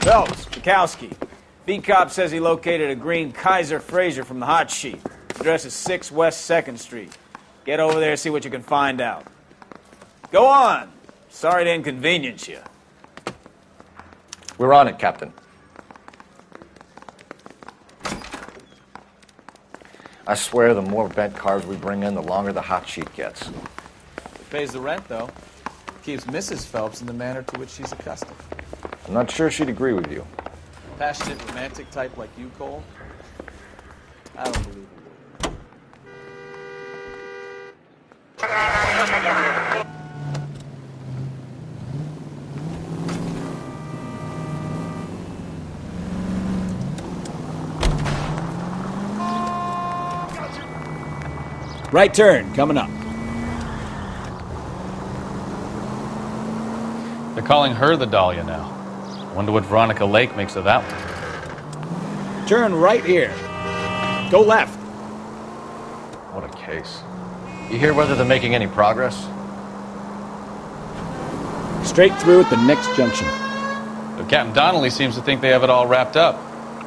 Phelps, Bukowski. Beat cop says he located a green Kaiser Fraser from the hot sheet. Address is 6 West 2nd Street. Get over there, see what you can find out. Go on. Sorry to inconvenience you. We're on it, Captain. I swear the more bent cars we bring in, the longer the hot sheet gets. It pays the rent, though. Keeps Mrs. Phelps in the manner to which she's accustomed. I'm not sure she'd agree with you. Passionate, romantic type like you, Cole? I don't believe a word. Right turn, coming up. They're calling her the Dahlia now. Wonder what Veronica Lake makes of that one. Turn right here. Go left. What a case. You hear whether they're making any progress? Straight through at the next junction. But Captain Donnelly seems to think they have it all wrapped up.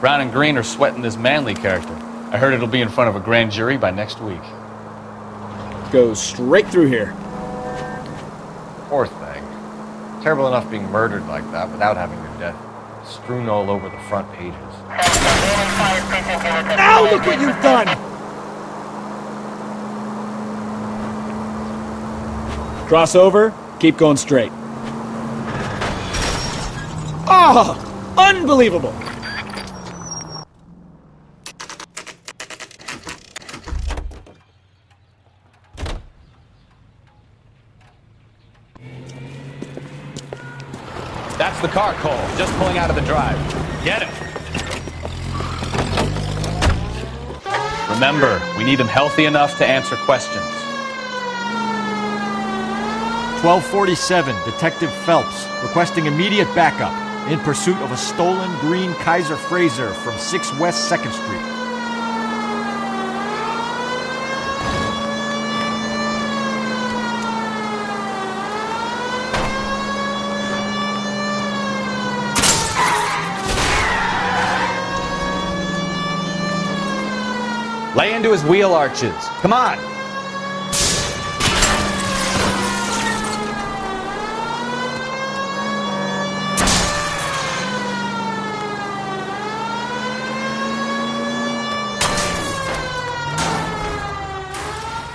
Brown and Green are sweating this Manley character. I heard it'll be in front of a grand jury by next week. Go straight through here. Poor thing. Terrible enough being murdered like that without having her death strewn all over the front pages. Now look what you've done! Cross over, keep going straight. Oh! Unbelievable! That's the car, Cole. Just pulling out of the drive. Get him. Remember, we need him healthy enough to answer questions. 1247, Detective Phelps, requesting immediate backup in pursuit of a stolen green Kaiser Fraser from 6 West 2nd Street. Lay into his wheel arches. Come on.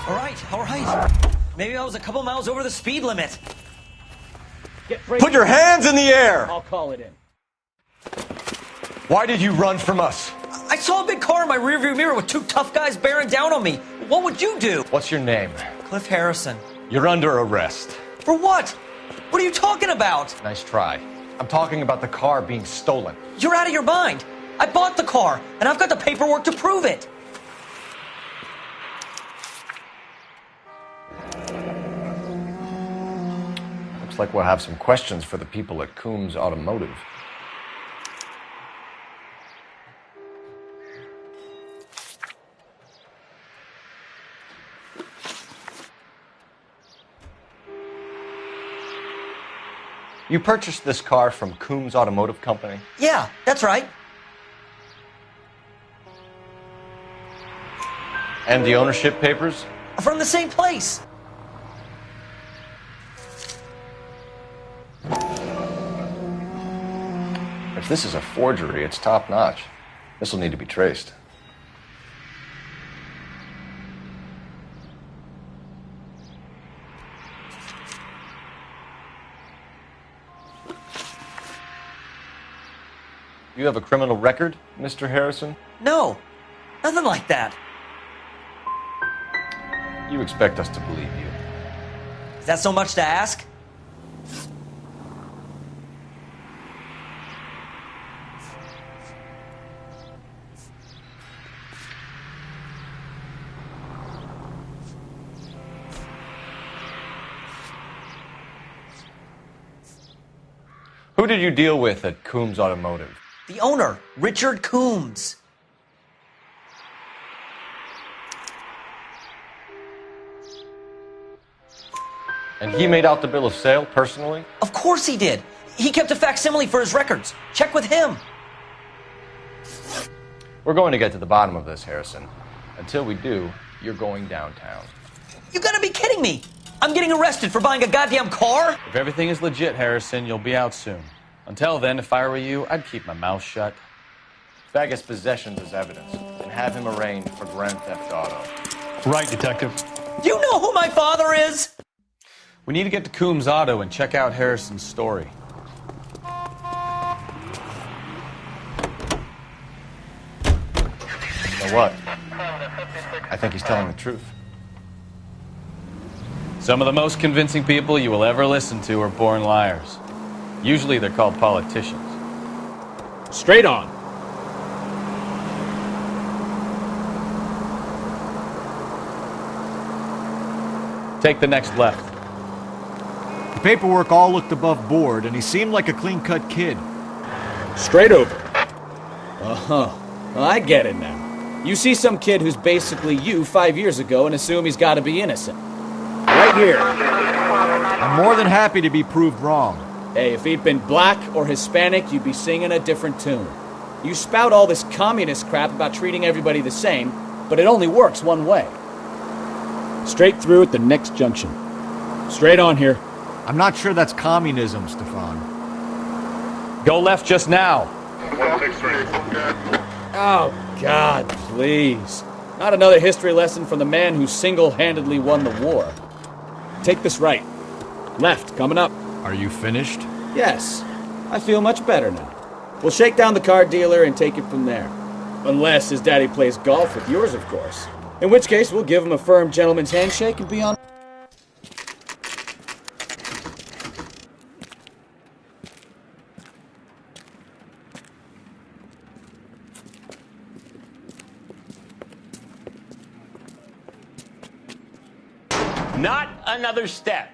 All right. Maybe I was a couple miles over the speed limit. Put your hands in the air! I'll call it in. Why did you run from us? I saw a big car in my rearview mirror with two tough guys bearing down on me. What would you do? What's your name? Cliff Harrison. You're under arrest. For what? What are you talking about? Nice try. I'm talking about the car being stolen. You're out of your mind. I bought the car, and I've got the paperwork to prove it. Looks like we'll have some questions for the people at Coombs Automotive. You purchased this car from Coombs Automotive Company? Yeah, that's right. And the ownership papers? From the same place. If this is a forgery, it's top-notch. This will need to be traced. You have a criminal record, Mr. Harrison? No, nothing like that. You expect us to believe you. Is that so much to ask? Who did you deal with at Coombs Automotive? The owner, Richard Coombs. And he made out the bill of sale personally? Of course he did. He kept a facsimile for his records. Check with him. We're going to get to the bottom of this, Harrison. Until we do, you're going downtown. You gotta be kidding me. I'm getting arrested for buying a goddamn car? If everything is legit, Harrison, you'll be out soon. Until then, if I were you, I'd keep my mouth shut. Fag gets possessions as evidence and have him arraigned for grand theft auto. Right, Detective. You know who my father is? We need to get to Coombs Auto and check out Harrison's story. You know what? I think he's telling the truth. Some of the most convincing people you will ever listen to are born liars. Usually they're called politicians. Straight on. Take the next left. The paperwork all looked above board, and he seemed like a clean-cut kid. Straight over. Uh-huh. Well, I get it now. You see some kid who's basically you 5 years ago and assume he's got to be innocent. Right here. I'm more than happy to be proved wrong. Hey, if he'd been black or Hispanic, you'd be singing a different tune. You spout all this communist crap about treating everybody the same, but it only works one way. Straight through at the next junction. Straight on here. I'm not sure that's communism, Stefan. Go left just now. Oh, God, please. Not another history lesson from the man who single-handedly won the war. Take this right. Left, coming up. Are you finished? Yes. I feel much better now. We'll shake down the car dealer and take it from there. Unless his daddy plays golf with yours, of course. In which case, we'll give him a firm gentleman's handshake and be on... Not another step.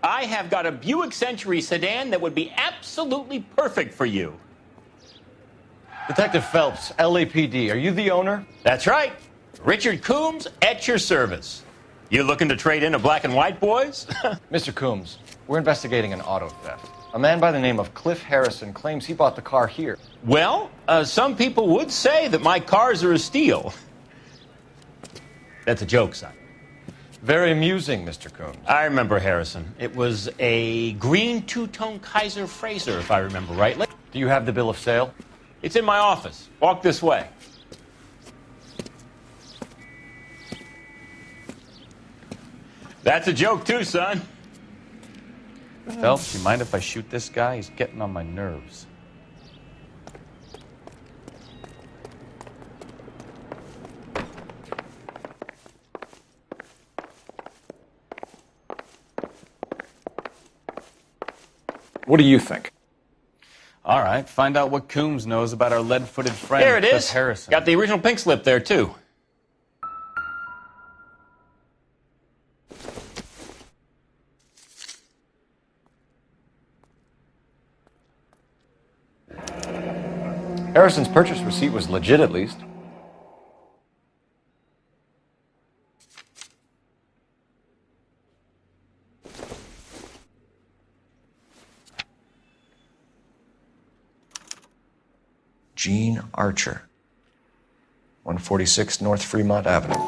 I have got a Buick Century sedan that would be absolutely perfect for you. Detective Phelps, LAPD, are you the owner? That's right. Richard Coombs at your service. You looking to trade in a black and white, boys? Mr. Coombs, we're investigating an auto theft. A man by the name of Cliff Harrison claims he bought the car here. Well, some people would say that my cars are a steal. That's a joke, son. Very amusing, Mr. Coombs. I remember Harrison. It was a green two-tone Kaiser Frazer, if I remember rightly. Do you have the bill of sale? It's in my office. Walk this way. That's a joke, too, son. Phelps, you mind if I shoot this guy? He's getting on my nerves. What do you think? All right, find out what Coombs knows about our lead-footed friend, There it Cliff is. Harrison. Got the original pink slip there, too. Harrison's purchase receipt was legit, at least. Gene Archer, 146 North Fremont Avenue.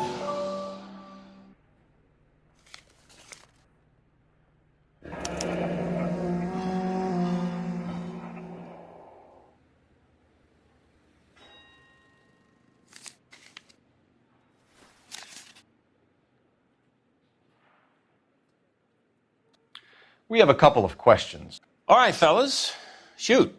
We have a couple of questions. All right, fellas. Shoot.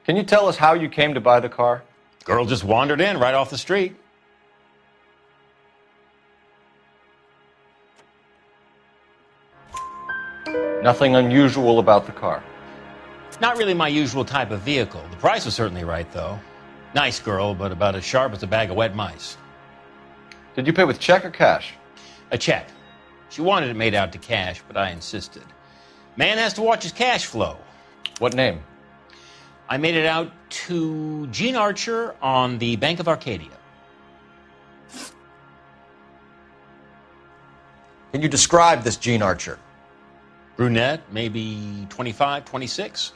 Can you tell us how you came to buy the car? Girl just wandered in right off the street. Nothing unusual about the car. Not really my usual type of vehicle. The price was certainly right, though. Nice girl, but about as sharp as a bag of wet mice. Did you pay with check or cash? A check. She wanted it made out to cash, but I insisted. Man has to watch his cash flow. What name? I made it out to Gene Archer on the Bank of Arcadia. Can you describe this Gene Archer? Brunette, maybe 25, 26.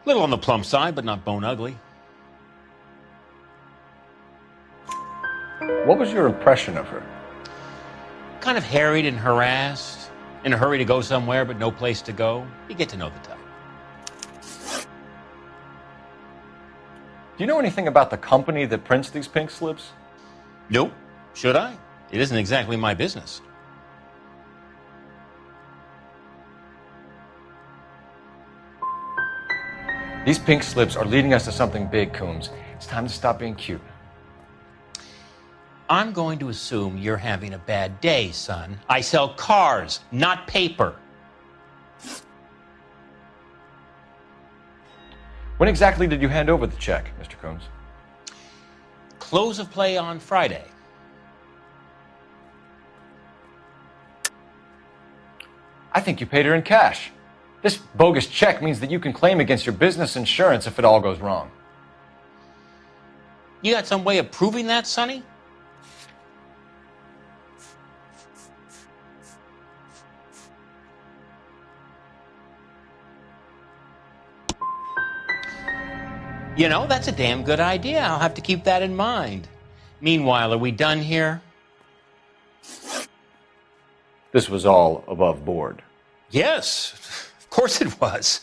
A little on the plump side, but not bone ugly. What was your impression of her? Kind of harried and harassed. In a hurry to go somewhere, but no place to go. You get to know the type. Do you know anything about the company that prints these pink slips? Nope. Should I? It isn't exactly my business. These pink slips are leading us to something big, Coombs. It's time to stop being cute. I'm going to assume you're having a bad day, son. I sell cars, not paper. When exactly did you hand over the check, Mr. Coombs? Close of play on Friday. I think you paid her in cash. This bogus check means that you can claim against your business insurance if it all goes wrong. You got some way of proving that, Sonny? You know, that's a damn good idea. I'll have to keep that in mind. Meanwhile, are we done here? This was all above board. Yes, of course it was.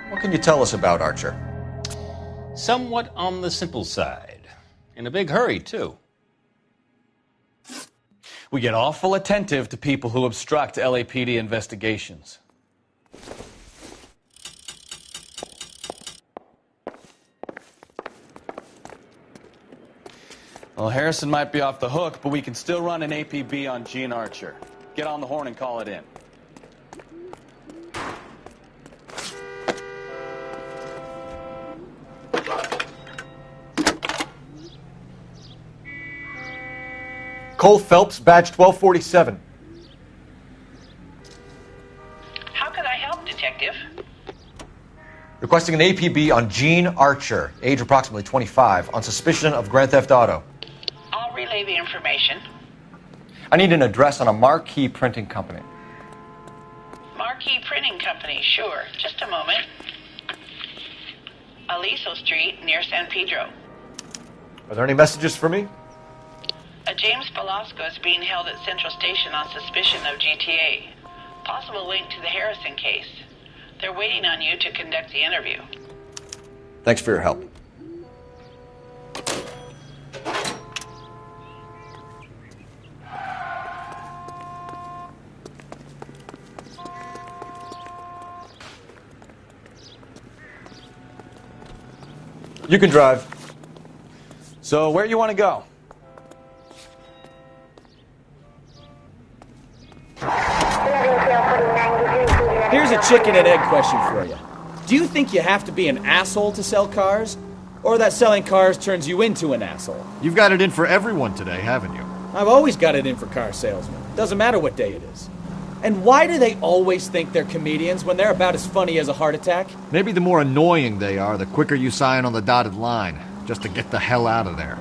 What can you tell us about Archer? Somewhat on the simple side. In a big hurry, too. We get awful attentive to people who obstruct LAPD investigations. Well, Harrison might be off the hook, but we can still run an APB on Gene Archer. Get on the horn and call it in. Cole Phelps, badge 1247. How can I help, Detective? Requesting an APB on Gene Archer, age approximately 25, on suspicion of Grand Theft Auto. I'll relay the information. I need an address on a Marquee Printing Company. Marquee Printing Company, sure. Just a moment. Aliso Street, near San Pedro. Are there any messages for me? A James Velasco is being held at Central Station on suspicion of GTA. Possible link to the Harrison case. They're waiting on you to conduct the interview. Thanks for your help. You can drive. So, where you want to go? Here's a chicken and egg question for you. Do you think you have to be an asshole to sell cars? Or that selling cars turns you into an asshole? You've got it in for everyone today, haven't you? I've always got it in for car salesmen. Doesn't matter what day it is. And why do they always think they're comedians when they're about as funny as a heart attack? Maybe the more annoying they are, the quicker you sign on the dotted line, just to get the hell out of there.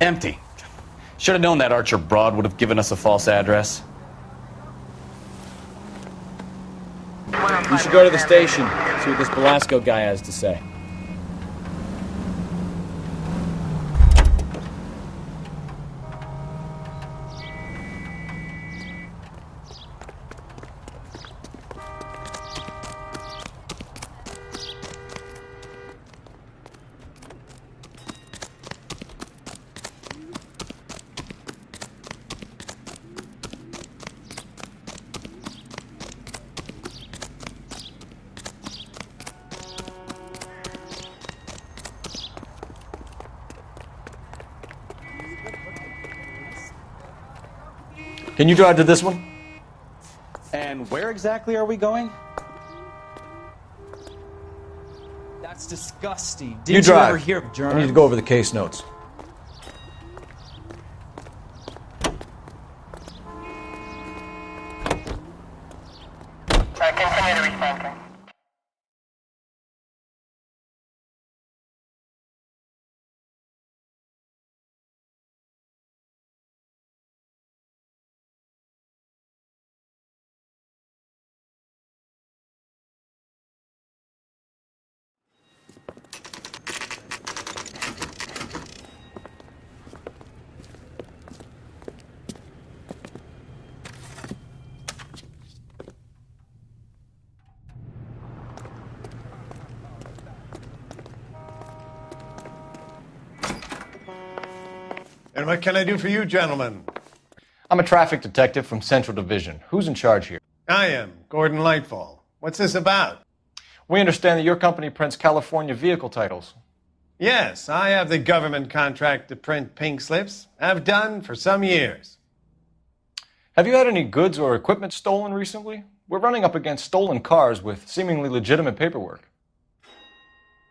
Empty. Should have known that Archer broad would have given us a false address. You should go to the station, see what this Velasco guy has to say. Can you drive to this one? And where exactly are we going? That's disgusting. You Didn't drive. ever hear of germs? I need to go over the case notes. Continue to respond. And what can I do for you, gentlemen? I'm a traffic detective from Central Division. Who's in charge here? I am, Gordon Lightfall. What's this about? We understand that your company prints California vehicle titles. Yes, I have the government contract to print pink slips. I've done for some years. Have you had any goods or equipment stolen recently? We're running up against stolen cars with seemingly legitimate paperwork.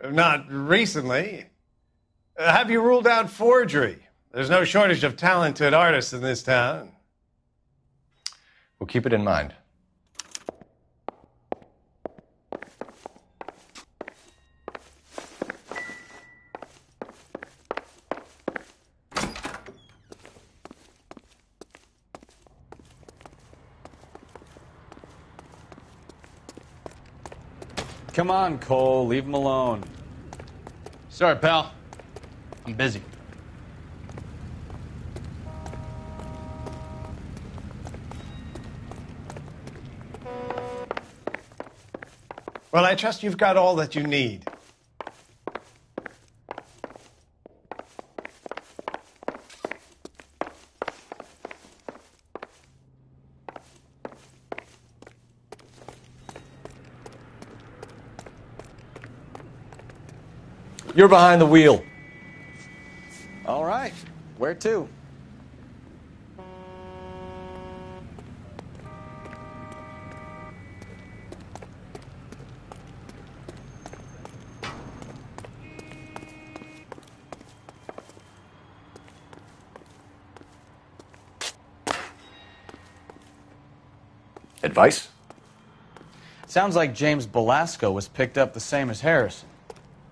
Not recently. Have you ruled out forgery? There's no shortage of talented artists in this town. We'll keep it in mind. Come on, Cole. Leave him alone. Sorry, pal. I'm busy. Well, I trust you've got all that you need. You're behind the wheel. All right. Where to? Advice? Sounds like James Belasco was picked up the same as Harrison.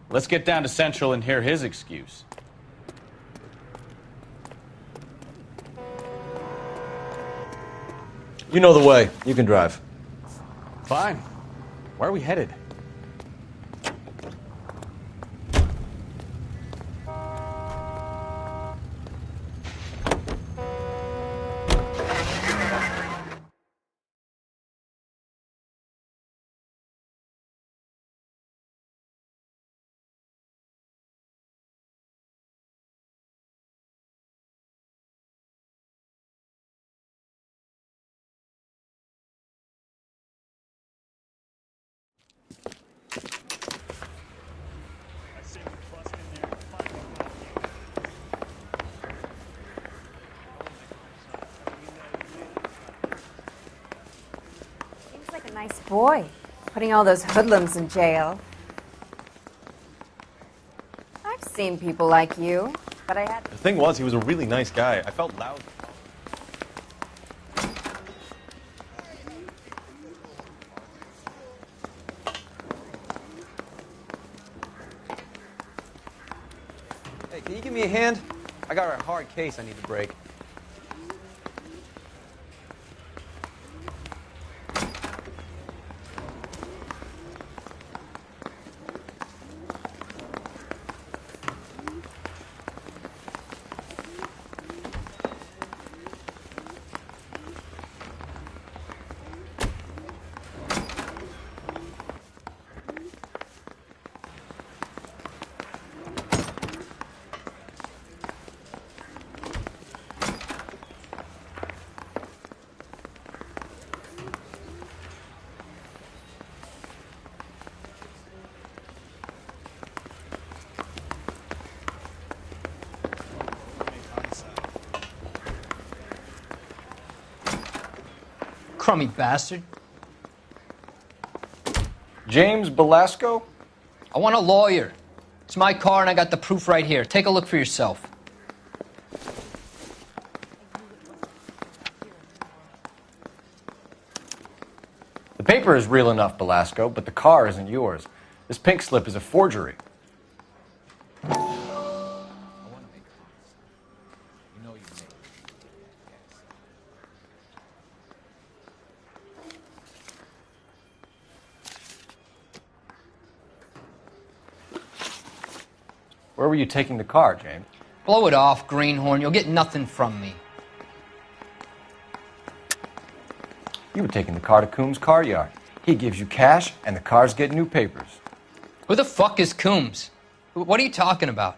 Let's get down to Central and hear his excuse. You know the way. You can drive. Fine. Where are we headed? Seems like a nice boy, putting all those hoodlums in jail. I've seen people like you, but I had... The thing was, he was a really nice guy. I felt loud. Hey, can you give me a hand? I got a hard case I need to break. crummy bastard. James Belasco? I want a lawyer. It's my car and I got the proof right here. Take a look for yourself. The paper is real enough, Belasco, but the car isn't yours. This pink slip is a forgery. Where were you taking the car, James? Blow it off, greenhorn. You'll get nothing from me. You were taking the car to Coombs' car yard. He gives you cash, and the cars get new papers. Who the fuck is Coombs? What are you talking about?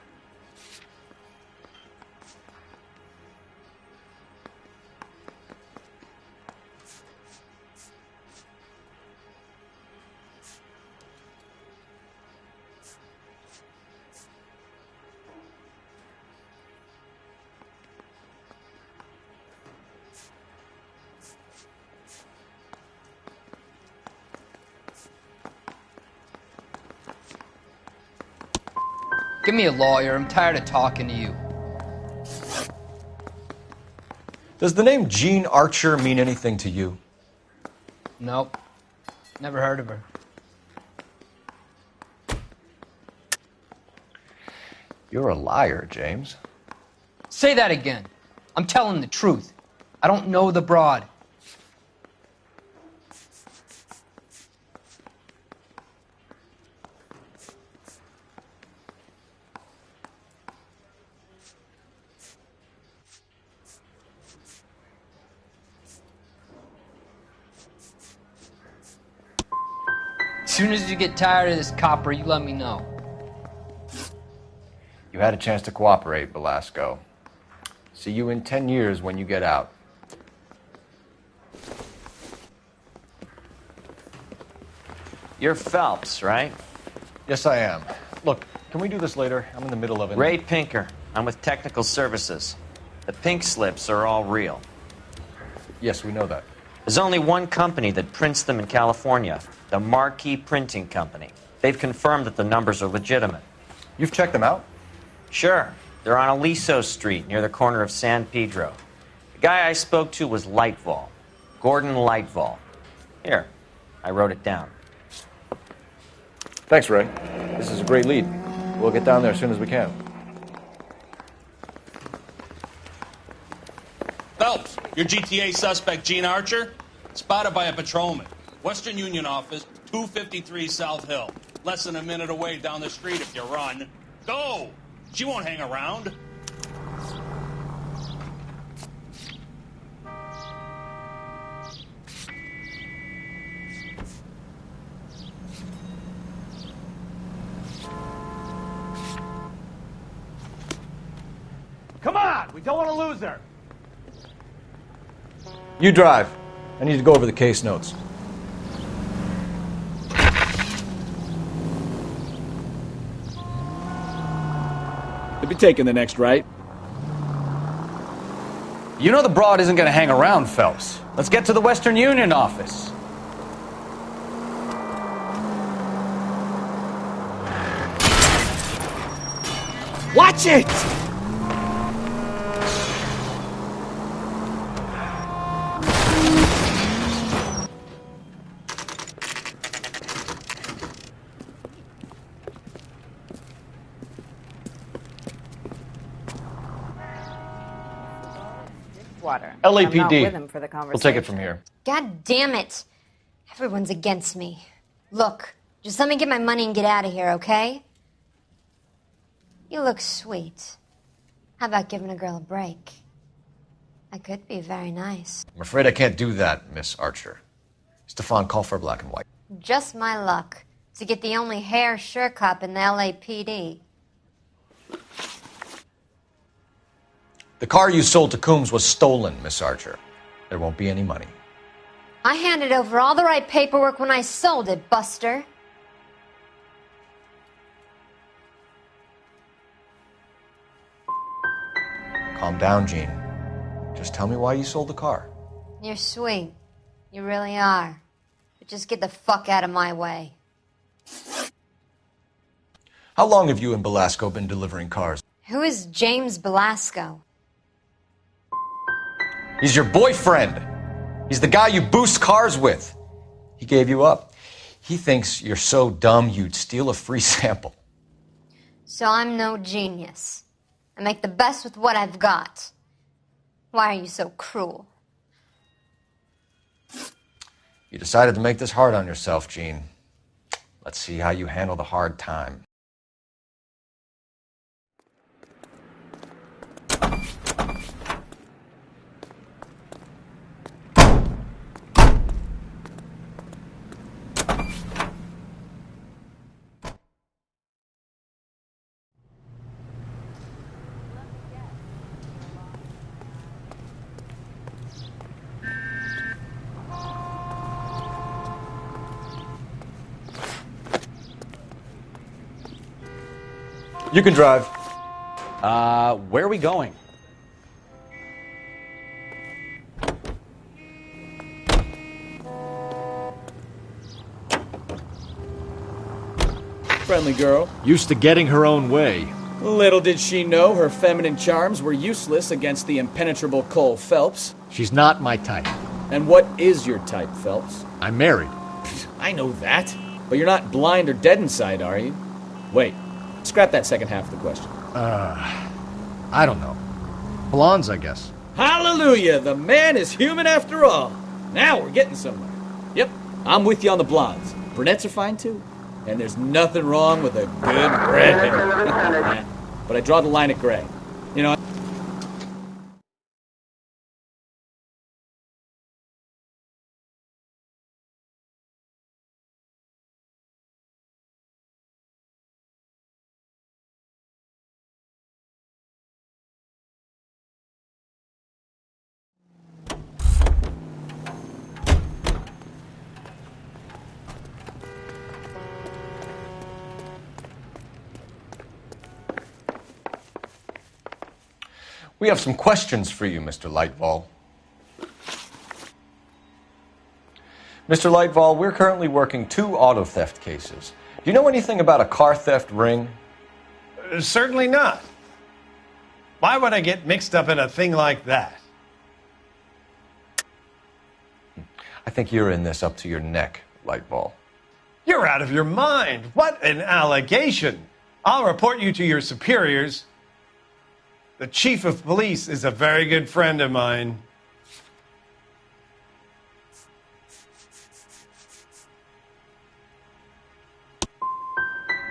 Give me a lawyer. I'm tired of talking to you. Does the name Jean Archer mean anything to you? Nope. Never heard of her. You're a liar, James. Say that again. I'm telling the truth. I don't know the broad. As soon as you get tired of this copper, you let me know. You had a chance to cooperate, Belasco. See you in 10 years when you get out. You're Phelps, right? Yes, I am. Look, can we do this later? I'm in the middle of it. Ray Pinker. I'm with Technical Services. The pink slips are all real. Yes, we know that. There's only one company that prints them in California, the Marquee Printing Company. They've confirmed that the numbers are legitimate. You've checked them out? Sure. They're on Aliso Street, near the corner of San Pedro. The guy I spoke to was Lightval. Gordon Lightval. Here, I wrote it down. Thanks, Ray. This is a great lead. We'll get down there as soon as we can. Phelps, your GTA suspect, Gene Archer, spotted by a patrolman. Western Union office, 253 South Hill. Less than a minute away down the street if you run. Go! She won't hang around. Come on! We don't want to lose her! You drive. I need to go over the case notes. They'll be taking the next right. You know the broad isn't going to hang around, Phelps. Let's get to the Western Union office. Watch it! Water. LAPD. I'm not with him for the We'll take it from here. God damn it. Everyone's against me. Look, just let me get my money and get out of here, okay? You look sweet. How about giving a girl a break? I could be very nice. I'm afraid I can't do that, Miss Archer. Stefan, call for black and white. Just my luck to get the only hair sure cop in the LAPD. The car you sold to Coombs was stolen, Miss Archer. There won't be any money. I handed over all the right paperwork when I sold it, Buster. Calm down, Jean. Just tell me why you sold the car. You're sweet. You really are. But just get the fuck out of my way. How long have you and Belasco been delivering cars? Who is James Belasco? He's your boyfriend. He's the guy you boost cars with. He gave you up. He thinks you're so dumb you'd steal a free sample. So I'm no genius. I make the best with what I've got. Why are you so cruel? You decided to make this hard on yourself, Gene. Let's see how you handle the hard time. You can drive. Where are we going? Friendly girl. Used to getting her own way. Little did she know her feminine charms were useless against the impenetrable Cole Phelps. She's not my type. And what is your type, Phelps? I'm married. I know that. But you're not blind or dead inside, are you? Wait. Scrap that second half of the question. I don't know. Blondes, I guess. Hallelujah! The man is human after all. Now we're getting somewhere. Yep, I'm with you on the blondes. Brunettes are fine too. And there's nothing wrong with a good redhead. But I draw the line at gray. You know... We have some questions for you, Mr. Lightval. Mr. Lightval, we're currently working 2 auto theft cases. Do you know anything about a car theft ring? Certainly not. Why would I get mixed up in a thing like that? I think you're in this up to your neck, Lightval. You're out of your mind. What an allegation. I'll report you to your superiors. The chief of police is a very good friend of mine.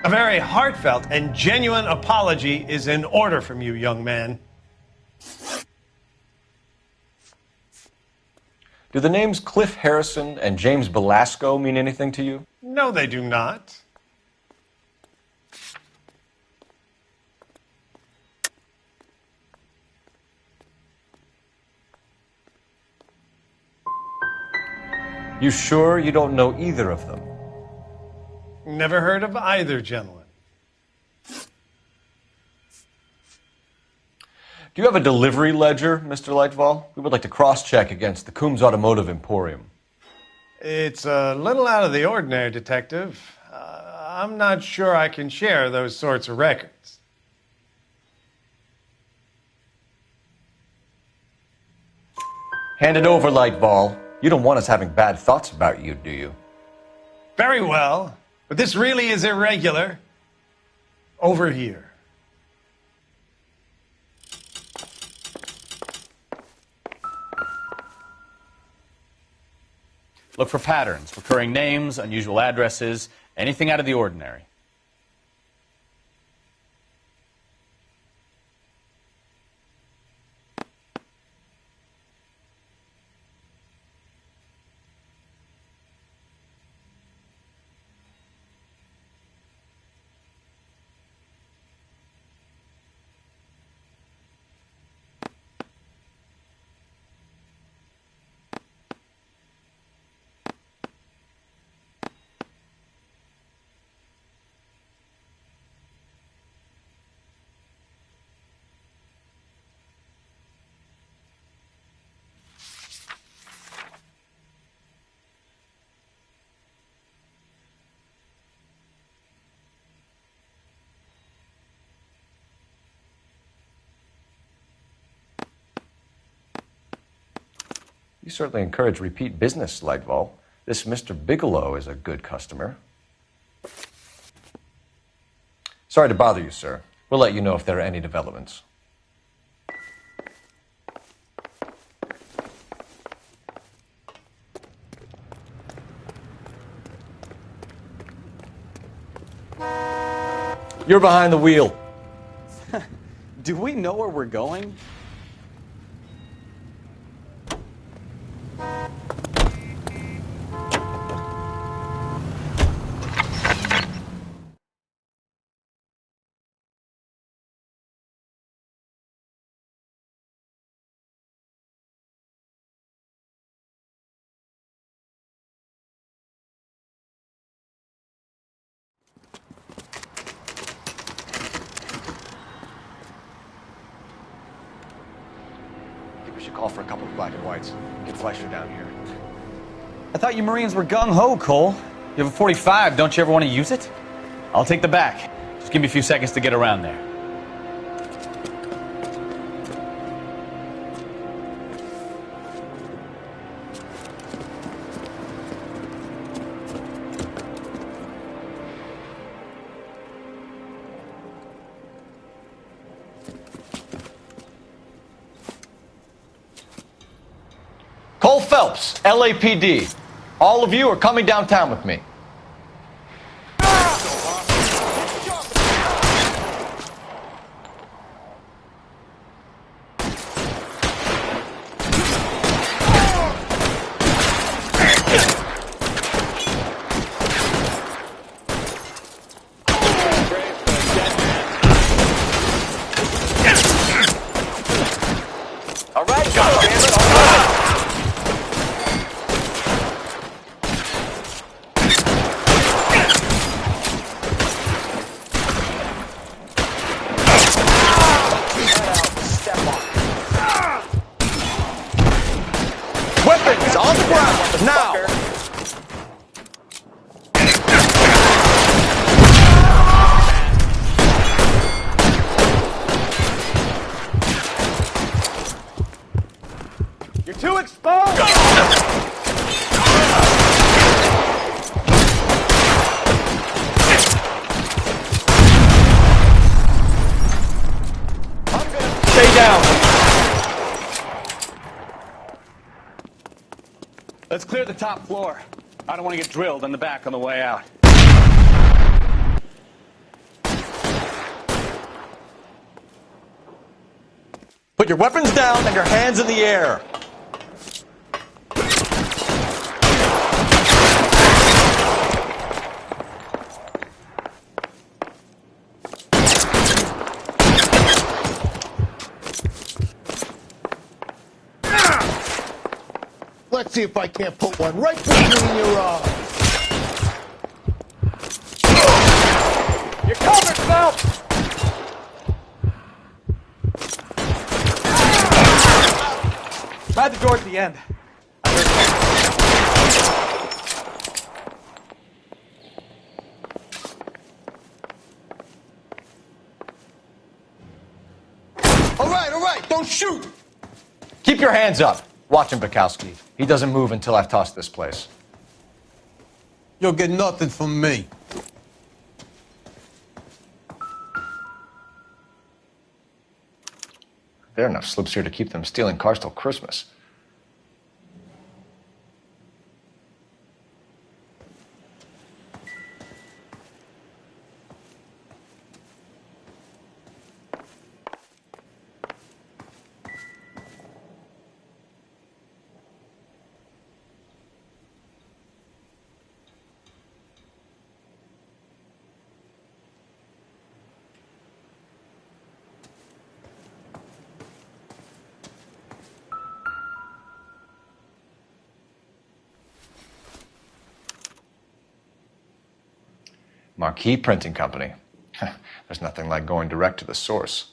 A very heartfelt and genuine apology is in order from you, young man. Do the names Cliff Harrison and James Belasco mean anything to you? No, they do not. You sure you don't know either of them? Never heard of either gentleman. Do you have a delivery ledger, Mr. Lightval? We would like to cross-check against the Coombs Automotive Emporium. It's a little out of the ordinary, Detective. I'm not sure I can share those sorts of records. Hand it over, Lightval. You don't want us having bad thoughts about you, do you? Very well, but this really is irregular. Over here. Look for patterns, recurring names, unusual addresses, anything out of the ordinary. You certainly encourage repeat business, Lightval. This Mr. Bigelow is a good customer. Sorry to bother you, sir. We'll let you know if there are any developments. You're behind the wheel. Do we know where we're going? We should call for a couple of black and whites. Get Fleischer down here. I thought you Marines were gung-ho, Cole. You have a 45. Don't you ever want to use it? I'll take the back. Just give me a few seconds to get around there. Cole Phelps, LAPD. All of you are coming downtown with me. All right, goddammit, all right. Weapons on the ground, now! You're too exposed! Stay down! Let's clear the top floor. I don't want to get drilled in the back on the way out. Put your weapons down and your hands in the air. Let's see if I can't put one right between your eyes. You're covered, Phelps! Try the door at the end. All right, don't shoot! Keep your hands up. Watch him, Bukowski. He doesn't move until I've tossed this place. You'll get nothing from me. There are enough slips here to keep them stealing cars till Christmas. Marquee Printing Company. There's nothing like going direct to the source.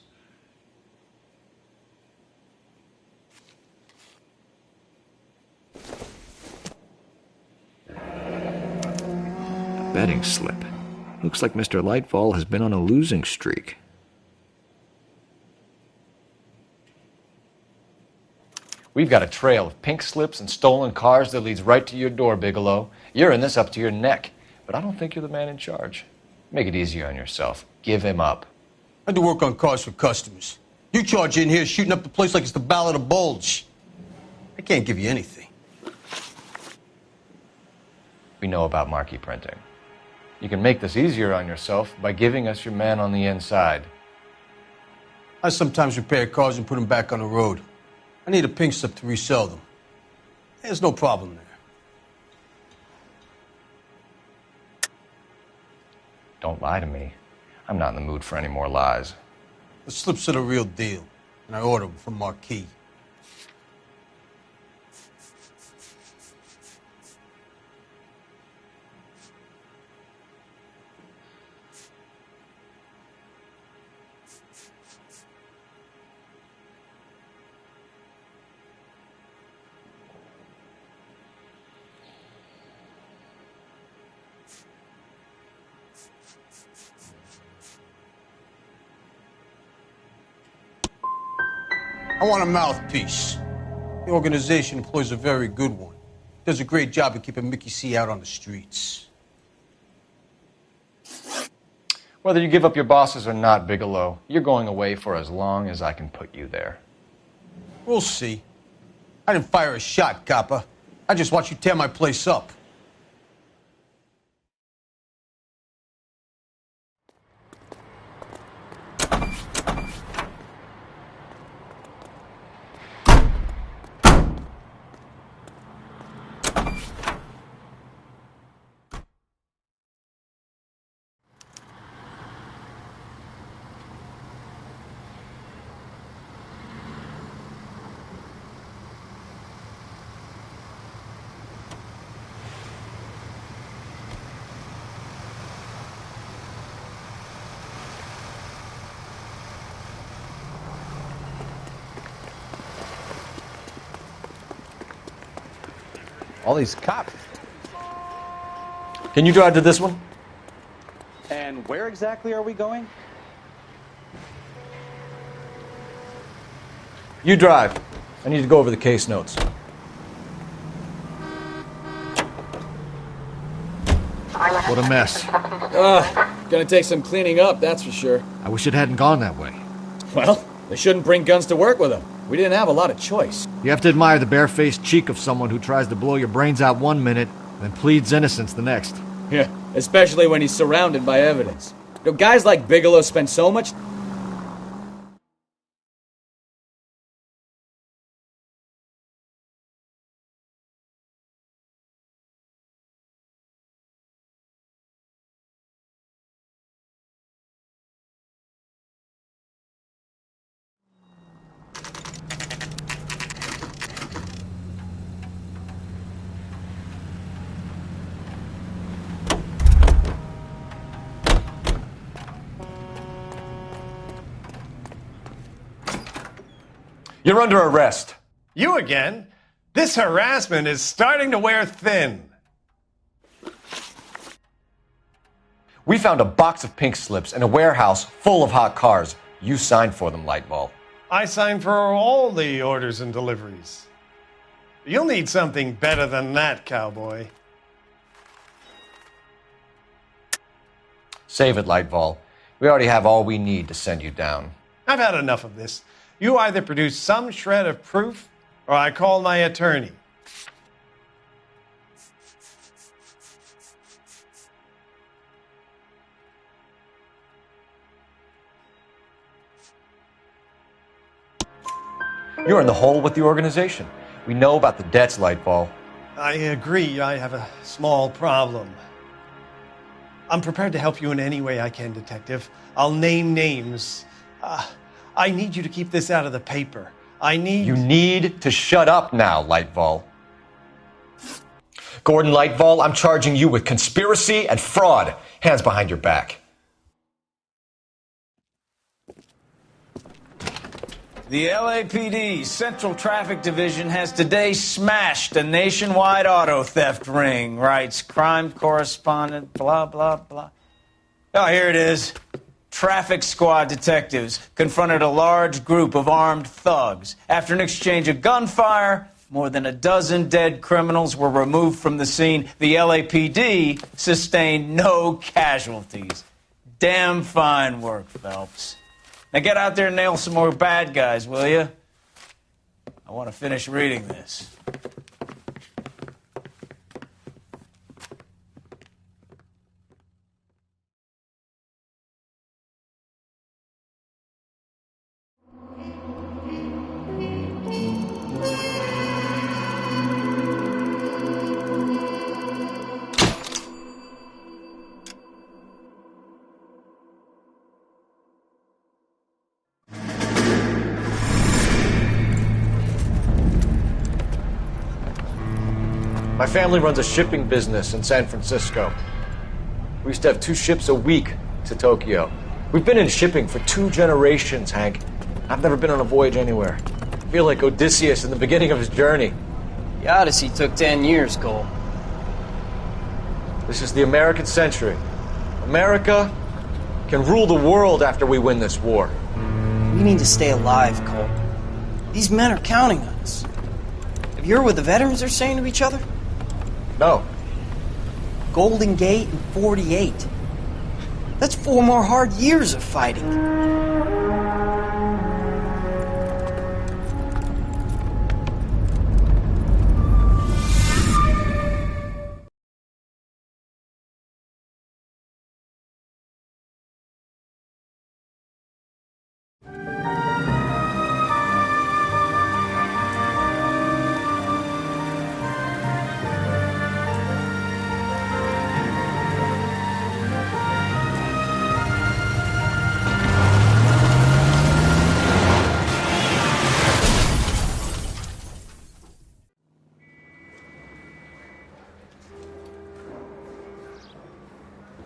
Betting slip. Looks like Mr. Lightfall has been on a losing streak. We've got a trail of pink slips and stolen cars that leads right to your door, Bigelow. You're in this up to your neck, but I don't think you're the man in charge. Make it easier on yourself. Give him up. I do work on cars for customers. You charge in here shooting up the place like it's the Ballard of Bulge. I can't give you anything. We know about marquee printing. You can make this easier on yourself by giving us your man on the inside. I sometimes repair cars and put them back on the road. I need a pink slip to resell them. There's no problem there. Don't lie to me. I'm not in the mood for any more lies. The slips are the real deal, and I ordered them from Marquis. I want a mouthpiece. The organization employs a very good one. Does a great job of keeping Mickey C out on the streets. Whether you give up your bosses or not, Bigelow, you're going away for as long as I can put you there. We'll see. I didn't fire a shot, copper. I just watched you tear my place up. All these cops. Can you drive to this one? And where exactly are we going? You drive. I need to go over the case notes. What a mess. Gonna take some cleaning up, that's for sure. I wish it hadn't gone that way. Well, they shouldn't bring guns to work with them. We didn't have a lot of choice. You have to admire the barefaced cheek of someone who tries to blow your brains out one minute, then pleads innocence the next. Yeah, especially when he's surrounded by evidence. You know, guys like Bigelow spend so much... You're under arrest. You again? This harassment is starting to wear thin. We found a box of pink slips in a warehouse full of hot cars. You signed for them, Lightball. I signed for all the orders and deliveries. You'll need something better than that, cowboy. Save it, Lightball. We already have all we need to send you down. I've had enough of this. You either produce some shred of proof, or I call my attorney. You're in the hole with the organization. We know about the debts, Lightball. I agree. I have a small problem. I'm prepared to help you in any way I can, Detective. I'll name names. I need you to keep this out of the paper. You need to shut up now, Lightball. Gordon Lightball, I'm charging you with conspiracy and fraud. Hands behind your back. The LAPD Central Traffic Division has today smashed a nationwide auto theft ring, writes crime correspondent, blah, blah, blah. Oh, here it is. traffic squad detectives confronted a large group of armed thugs. After an exchange of gunfire, more than a dozen dead criminals were removed from the scene. The LAPD sustained no casualties. Damn fine work, Phelps. Now get out there and nail some more bad guys, will you? I want to finish reading this. My family runs a shipping business in San Francisco. We used to have 2 ships a week to Tokyo. We've been in shipping for 2 generations, Hank. I've never been on a voyage anywhere. I feel like Odysseus in the beginning of his journey. The Odyssey took 10 years, Cole. This is the American century. America can rule the world after we win this war. We need to stay alive, Cole. These men are counting on us. Have you heard what the veterans are saying to each other? No. Golden Gate and 48. That's 4 more hard years of fighting.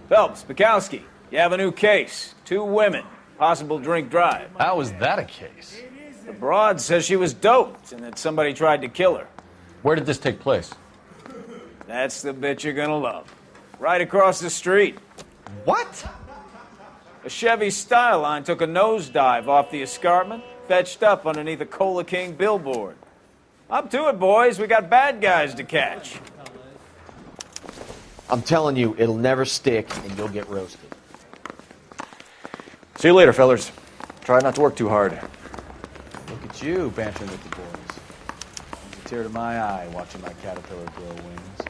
Phelps, Bukowski, you have a new case. 2 women, possible drink drive. How was that a case? The broad says she was doped and that somebody tried to kill her. Where did this take place? That's the bit you're gonna love. Right across the street. What? A Chevy Styline took a nosedive off the escarpment, fetched up underneath a Cola King billboard. Up to it, boys. We got bad guys to catch. I'm telling you, it'll never stick, and you'll get roasted. See you later, fellers. Try not to work too hard. Look at you bantering with the boys. It's a tear to my eye watching my caterpillar grow wings.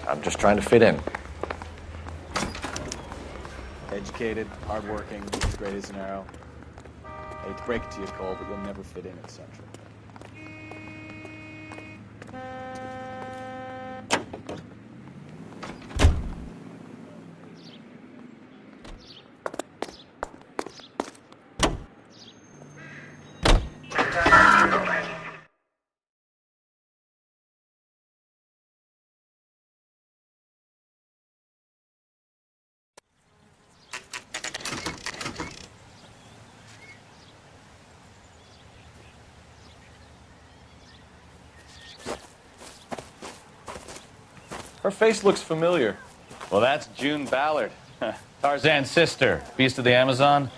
I'm just trying to fit in. Educated, hardworking, straight as an arrow. I hate to break it to you, Cole, but you'll never fit in at Central. Her face looks familiar. Well, that's June Ballard, Tarzan's sister, beast of the Amazon.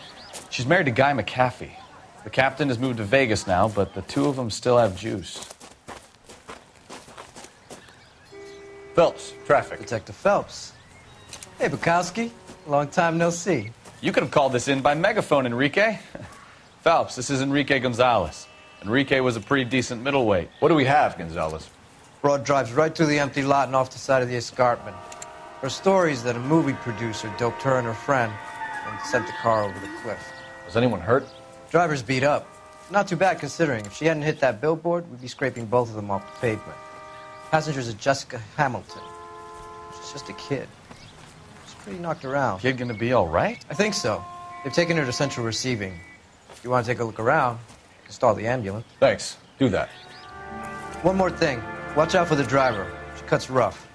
She's married to Guy McAfee. The captain has moved to Vegas now, but the 2 of them still have juice. Phelps, traffic. Detective Phelps. Hey, Bukowski. Long time no see. You could have called this in by megaphone, Enrique. Phelps, this is Enrique Gonzalez. Enrique was a pretty decent middleweight. What do we have, Gonzalez? Broad drives right through the empty lot and off the side of the escarpment. Her story is that a movie producer doped her and her friend and sent the car over the cliff. Was anyone hurt? Driver's beat up. Not too bad considering. If she hadn't hit that billboard, we'd be scraping both of them off the pavement. Passenger's a Jessica Hamilton. She's just a kid. She's pretty knocked around. Kid gonna be all right? I think so. They've taken her to central receiving. If you want to take a look around, you can stall the ambulance. Thanks. Do that. One more thing. Watch out for the driver. She cuts rough.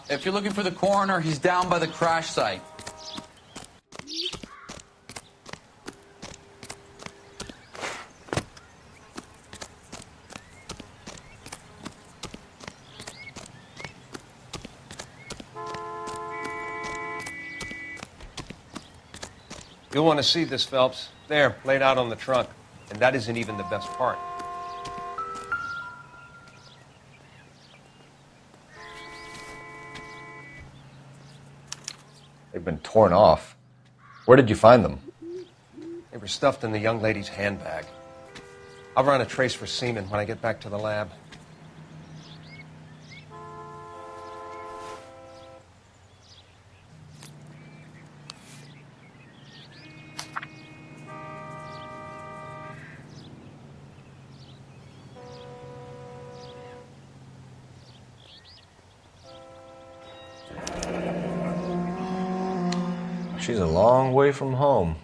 If you're looking for the coroner, he's down by the crash site. You'll want to see this, Phelps. There, laid out on the trunk. And that isn't even the best part. They've been torn off. Where did you find them? They were stuffed in the young lady's handbag. I'll run a trace for semen when I get back to the lab. She's a long way from home.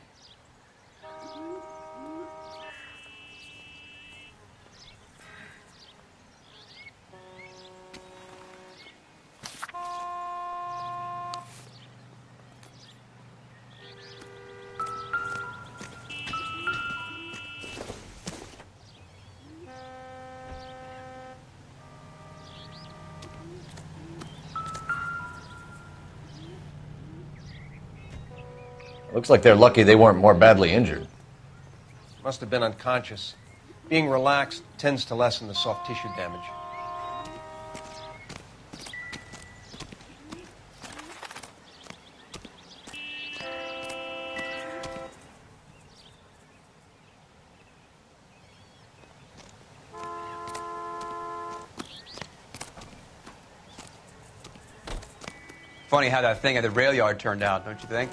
Looks like they're lucky they weren't more badly injured. Must have been unconscious. Being relaxed tends to lessen the soft tissue damage. Funny how that thing at the rail yard turned out, don't you think?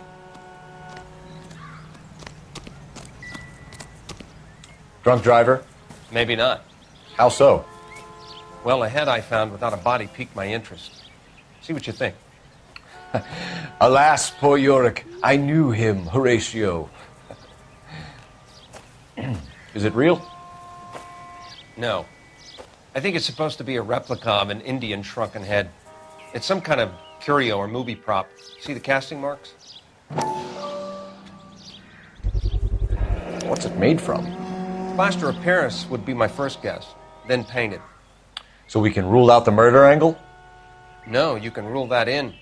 Drunk driver? Maybe not. How so? Well, the head I found without a body piqued my interest. See what you think. Alas, poor Yorick, I knew him, Horatio. Is it real? No. I think it's supposed to be a replica of an Indian shrunken head. It's some kind of curio or movie prop. See the casting marks? What's it made from? Plaster of Paris would be my first guess, then painted. So we can rule out the murder angle? No, you can rule that in.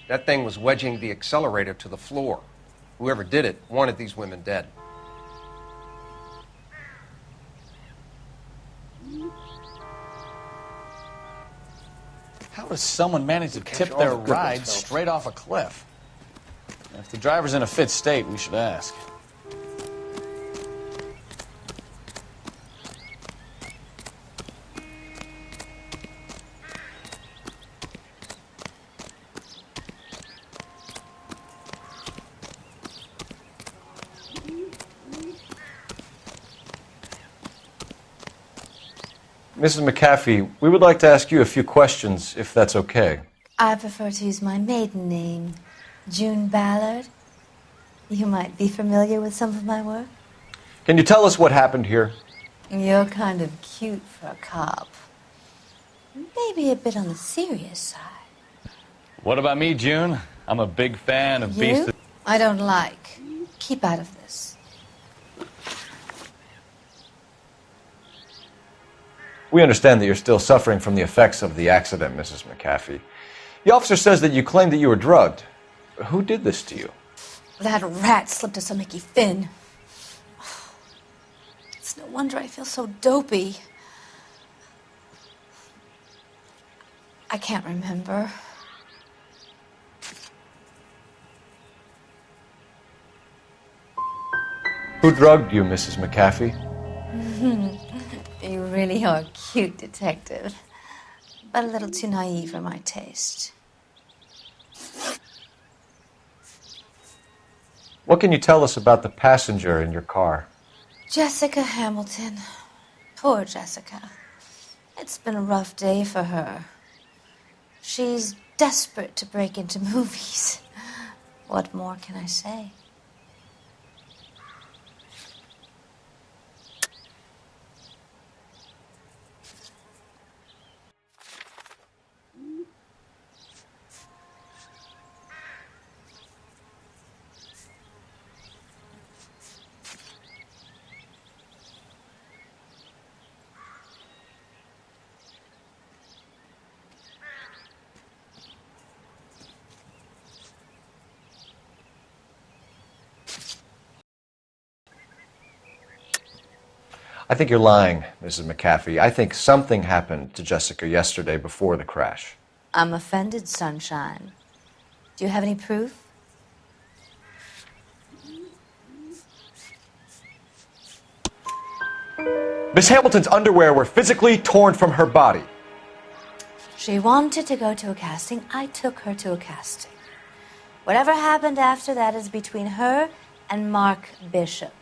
That thing was wedging the accelerator to the floor. Whoever did it wanted these women dead. How does someone manage to tip their ride straight off a cliff? If the driver's in a fit state, we should ask. Mrs. McAfee, we would like to ask you a few questions, if that's okay. I prefer to use my maiden name, June Ballard. You might be familiar with some of my work. Can you tell us what happened here? You're kind of cute for a cop. Maybe a bit on the serious side. What about me, June? I'm a big fan of You? Beast. I don't like. Keep out of this. We understand that you're still suffering from the effects of the accident, Mrs. McAfee. The officer says that you claimed that you were drugged. Who did this to you? That rat slipped us a Mickey Finn. It's no wonder I feel so dopey. I can't remember. Who drugged you, Mrs. McAfee? You really are a cute detective, but a little too naive for my taste. What can you tell us about the passenger in your car? Jessica Hamilton. Poor Jessica. It's been a rough day for her. She's desperate to break into movies. What more can I say? I think you're lying, Mrs. McAfee. I think something happened to Jessica yesterday before the crash. I'm offended, Sunshine. Do you have any proof? Miss Hamilton's underwear were physically torn from her body. She wanted to go to a casting. I took her to a casting. Whatever happened after that is between her and Mark Bishop.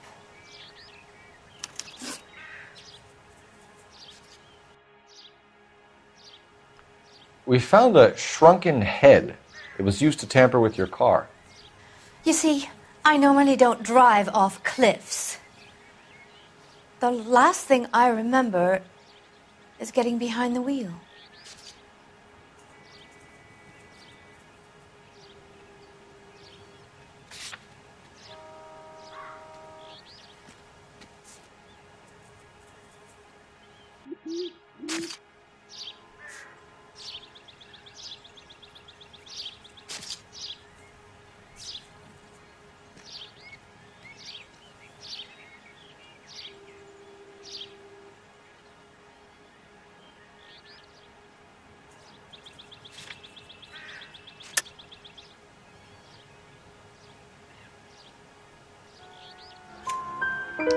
We found a shrunken head. It was used to tamper with your car. You see, I normally don't drive off cliffs. The last thing I remember is getting behind the wheel.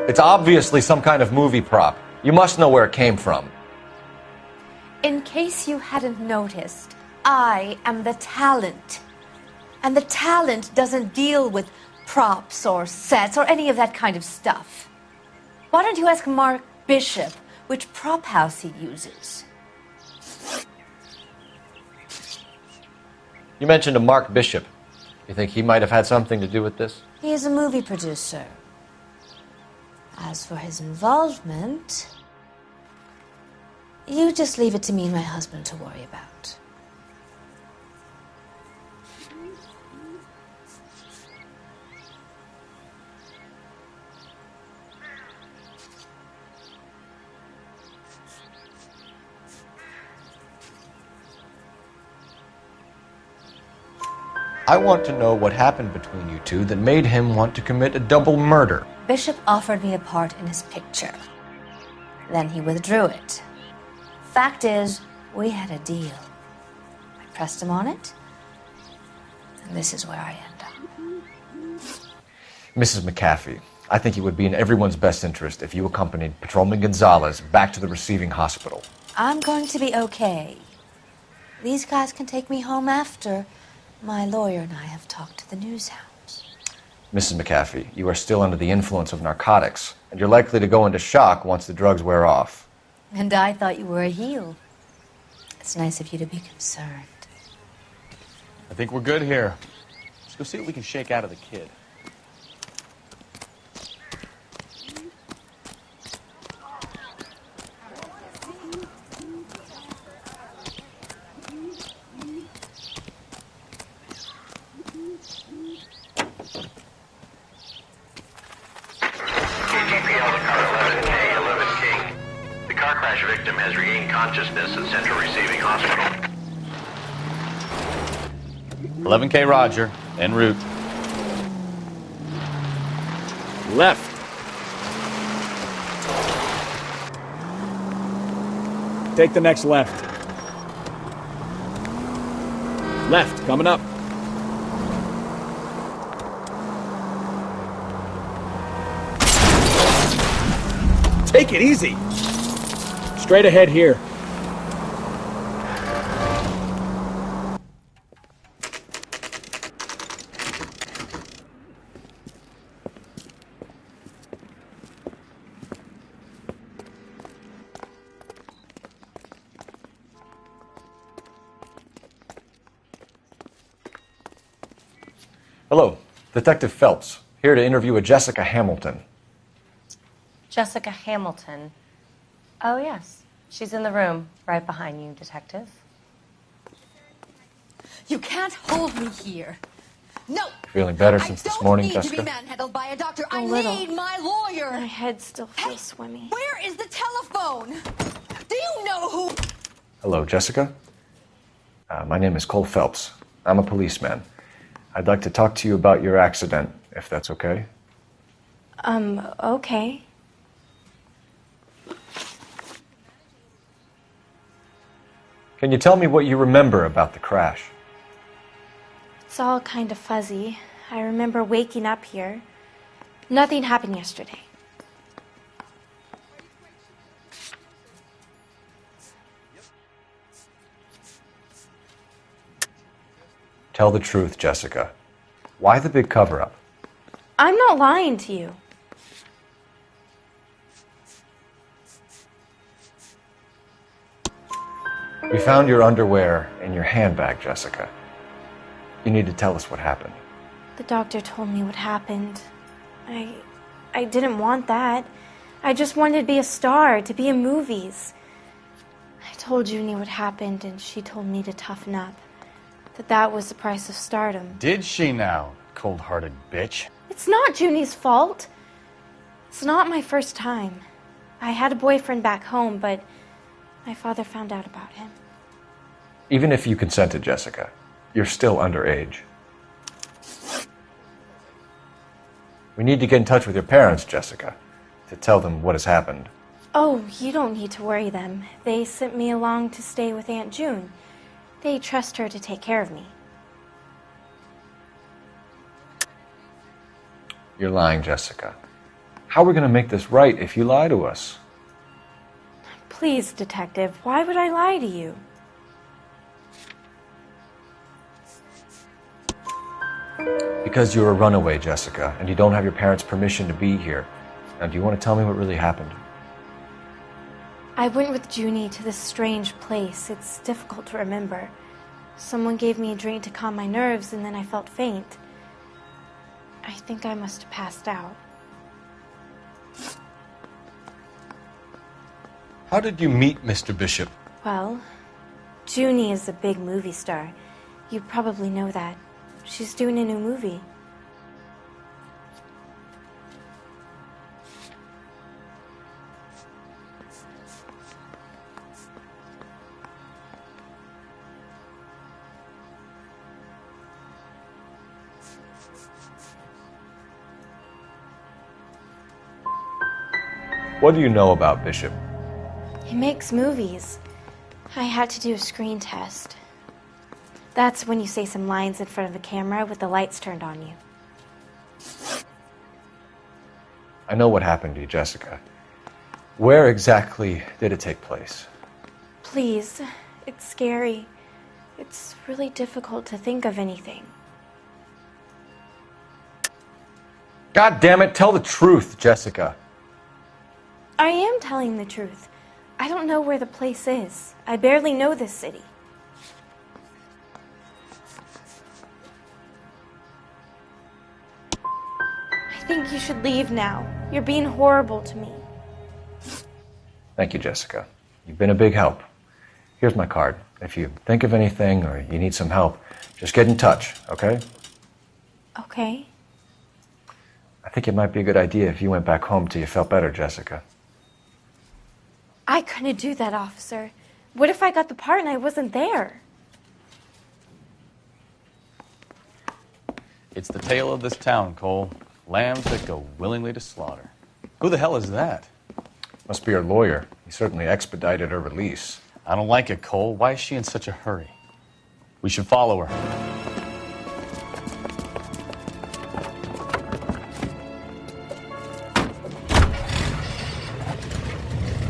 It's obviously some kind of movie prop. You must know where it came from. In case you hadn't noticed, I am the talent. And the talent doesn't deal with props or sets or any of that kind of stuff. Why don't you ask Mark Bishop which prop house he uses? You mentioned a Mark Bishop. You think he might have had something to do with this? He is a movie producer. As for his involvement, you just leave it to me and my husband to worry about. I want to know what happened between you two that made him want to commit a double murder. Bishop offered me a part in his picture. Then he withdrew it. Fact is, we had a deal. I pressed him on it, and this is where I end up. Mrs. McAfee, I think it would be in everyone's best interest if you accompanied Patrolman Gonzalez back to the receiving hospital. I'm going to be okay. These guys can take me home after. My lawyer and I have talked to the news hounds. Mrs. McAfee, you are still under the influence of narcotics, and you're likely to go into shock once the drugs wear off. And I thought you were a heel. It's nice of you to be concerned. I think we're good here. Let's go see what we can shake out of the kid. Victim has regained consciousness at Central Receiving Hospital. 11K Roger, en route. Left. Take the next left. Left, coming up. Take it easy. Straight ahead here. Hello, Detective Phelps, here to interview a Jessica Hamilton. Jessica Hamilton. Oh, yes. She's in the room, right behind you, Detective. You can't hold me here. No! Feeling better since this morning, I don't need Jessica? to be manhandled by a doctor. I little. need my lawyer. My head still feels swimmy. Where is the telephone? Do you know who? Hello, Jessica. My name is Cole Phelps. I'm a policeman. I'd like to talk to you about your accident, if that's okay. Okay. Can you tell me what you remember about the crash? It's all kind of fuzzy. I remember waking up here. Nothing happened yesterday. Tell the truth, Jessica. Why the big cover-up? I'm not lying to you. We found your underwear in your handbag, Jessica. You need to tell us what happened. The doctor told me what happened. I didn't want that. I just wanted to be a star, to be in movies. I told Junie what happened, and she told me to toughen up. That was the price of stardom. Did she now, cold-hearted bitch? It's not Junie's fault. It's not my first time. I had a boyfriend back home, but my father found out about him. Even if you consented, Jessica, you're still underage. We need to get in touch with your parents, Jessica, to tell them what has happened. Oh, you don't need to worry them. They sent me along to stay with Aunt June. They trust her to take care of me. You're lying, Jessica. How are we going to make this right if you lie to us? Please, Detective, why would I lie to you? Because you're a runaway, Jessica, and you don't have your parents' permission to be here. Now, do you want to tell me what really happened? I went with Junie to this strange place. It's difficult to remember. Someone gave me a drink to calm my nerves, and then I felt faint. I think I must have passed out. How did you meet Mr. Bishop? Well, Junie is a big movie star. You probably know that. She's doing a new movie. What do you know about Bishop? He makes movies. I had to do a screen test. That's when you say some lines in front of a camera with the lights turned on you. I know what happened to you, Jessica. Where exactly did it take place? Please, it's scary. It's really difficult to think of anything. God damn it, tell the truth, Jessica. I am telling the truth. I don't know where the place is. I barely know this city. I think you should leave now. You're being horrible to me. Thank you, Jessica. You've been a big help. Here's my card. If you think of anything or you need some help, just get in touch, okay? Okay. I think it might be a good idea if you went back home till you felt better, Jessica. I couldn't do that, officer. What if I got the part and I wasn't there? It's the tale of this town, Cole. Lambs that go willingly to slaughter. Who the hell is that? Must be her lawyer. He certainly expedited her release. I don't like it, Cole. Why is she in such a hurry? We should follow her.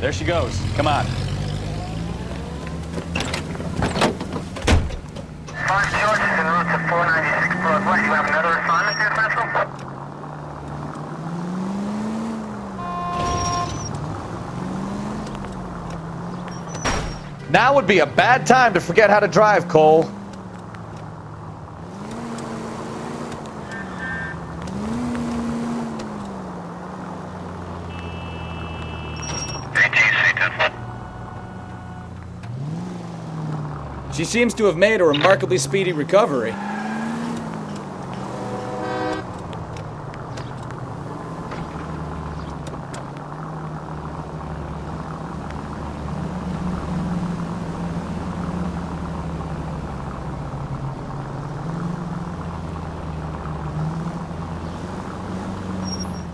There she goes. Come on. Fox George is en route to 496 Broadway. You have another assignment here, Central? Now would be a bad time to forget how to drive, Cole. She seems to have made a remarkably speedy recovery.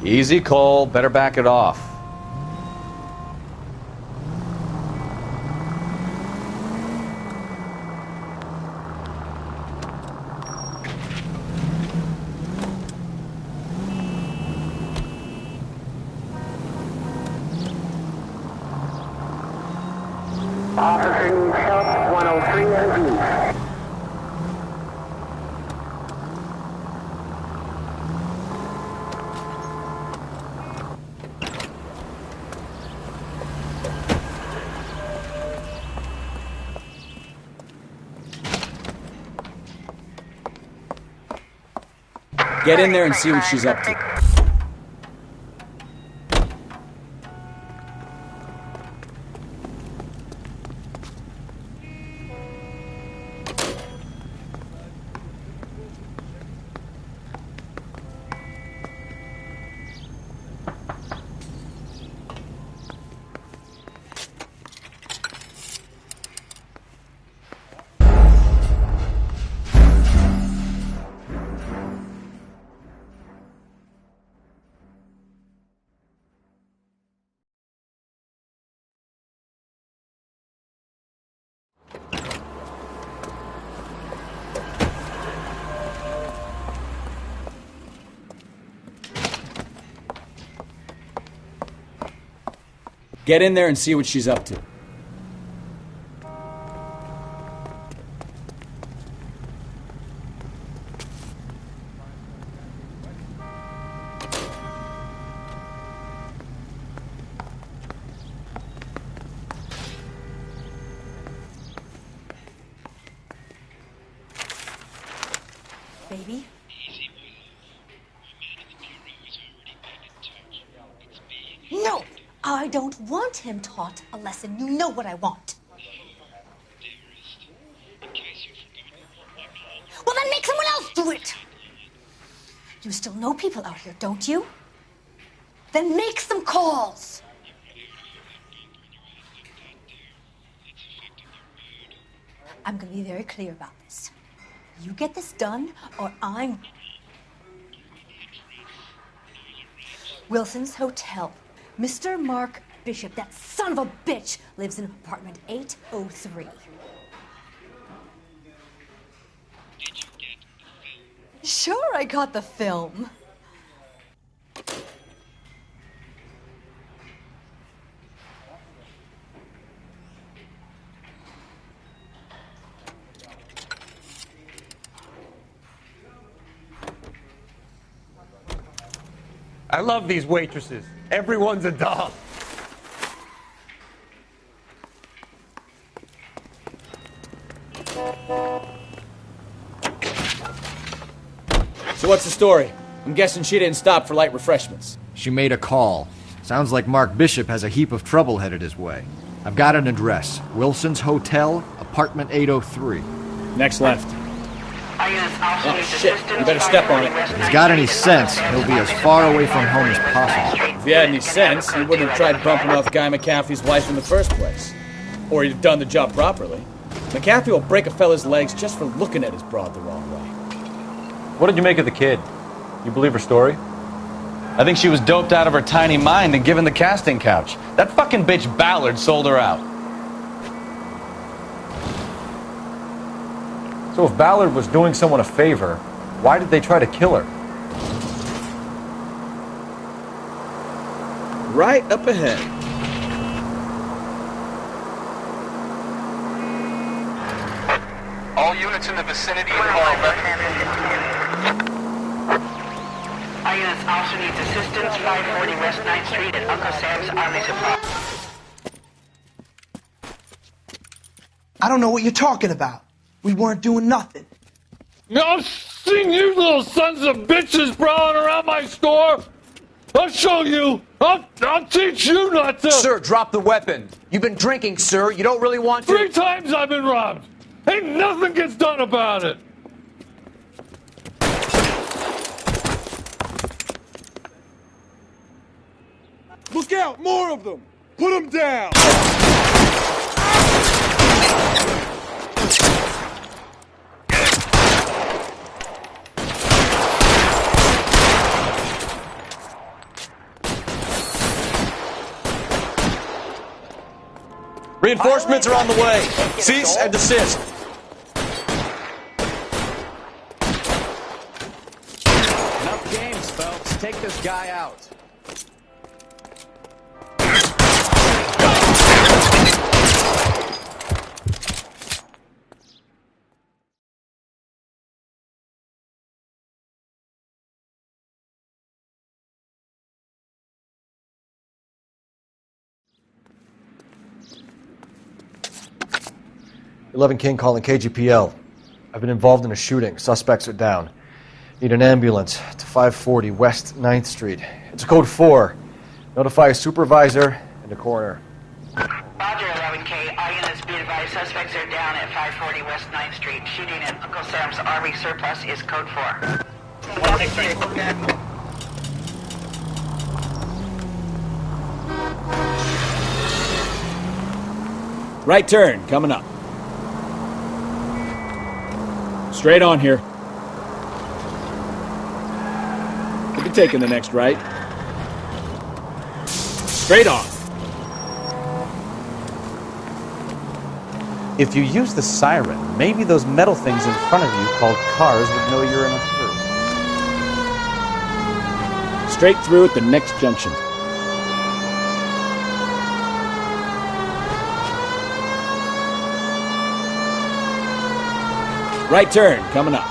Easy, Cole. Better back it off. Get in there and see what she's up to. Get in there and see what she's up to. Baby? No! I don't want him taught a lesson. You know what I want. Well, then make someone else do it! You still know people out here, don't you? Then make some calls! I'm gonna be very clear about this. You get this done, or I'm... Wilson's Hotel. Mr. Mark Bishop, that son of a bitch, lives in apartment 803. Sure, I got the film. I love these waitresses. Everyone's a doll. So what's the story? I'm guessing she didn't stop for light refreshments. She made a call. Sounds like Mark Bishop has a heap of trouble headed his way. I've got an address. Wilson's Hotel, apartment 803. Next left. Oh, shit. You better step on it. If he's got any sense, he'll be as far away from home as possible. If he had any sense, he wouldn't have tried bumping off Guy McAfee's wife in the first place. Or he'd have done the job properly. McAfee will break a fella's legs just for looking at his broad the wrong way. What did you make of the kid? You believe her story? I think she was doped out of her tiny mind and given the casting couch. That fucking bitch Ballard sold her out. So if Ballard was doing someone a favor, why did they try to kill her? Right up ahead. All units in the vicinity of All units also needs assistance, 540 West 9th Street at Uncle Sam's Army Supply. I don't know what you're talking about. We weren't doing nothing. I've seen you little sons of bitches prowling around my store. I'll show you. I'll teach you not to. Sir, drop the weapon. You've been drinking, sir. You don't really want to. 3 times I've been robbed. Ain't nothing gets done about it. Look out! More of them! Put them down! Reinforcements are on the way. Cease and desist. Enough games, folks. Take this guy out. 11 King calling KGPL. I've been involved in a shooting. Suspects are down. Need an ambulance to 540 West 9th Street. It's code 4. Notify a supervisor and a coroner. Roger, 11K. All units be advised, suspects are down at 540 West 9th Street. Shooting at Uncle Sam's RV surplus is code 4. Right turn, coming up. Straight on here. We'll be taking the next right. Straight on. If you use the siren, maybe those metal things in front of you called cars would know you're in a hurry. Straight through at the next junction. Right turn, coming up.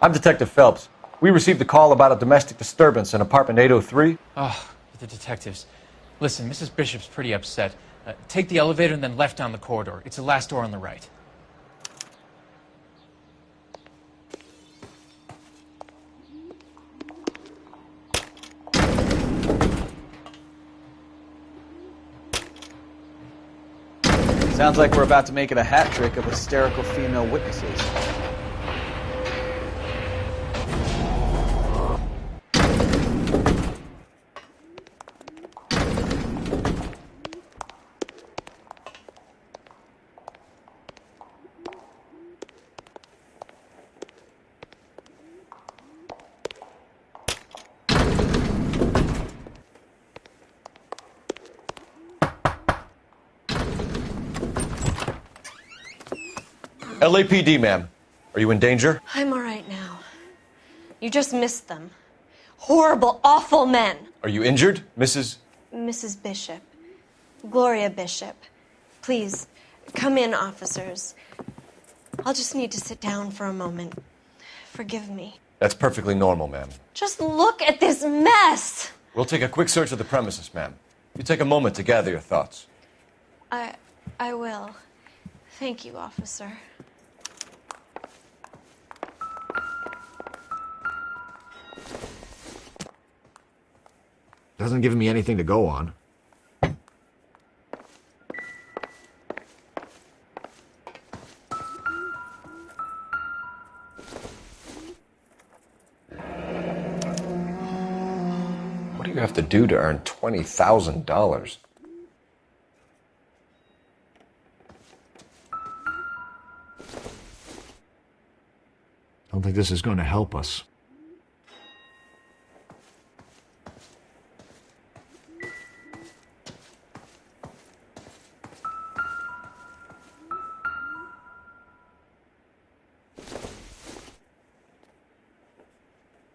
I'm Detective Phelps. We received a call about a domestic disturbance in apartment 803. Oh, the detectives. Listen, Mrs. Bishop's pretty upset. Take the elevator and then left down the corridor. It's the last door on the right. Sounds like we're about to make it a hat trick of hysterical female witnesses. LAPD, ma'am. Are you in danger? I'm all right now. You just missed them. Horrible, awful men. Are you injured, Mrs.? Mrs. Bishop. Gloria Bishop. Please, come in, officers. I'll just need to sit down for a moment. Forgive me. That's perfectly normal, ma'am. Just look at this mess! We'll take a quick search of the premises, ma'am. You take a moment to gather your thoughts. I will. Thank you, officer. Doesn't give me anything to go on. What do you have to do to earn $20,000? Don't think this is going to help us.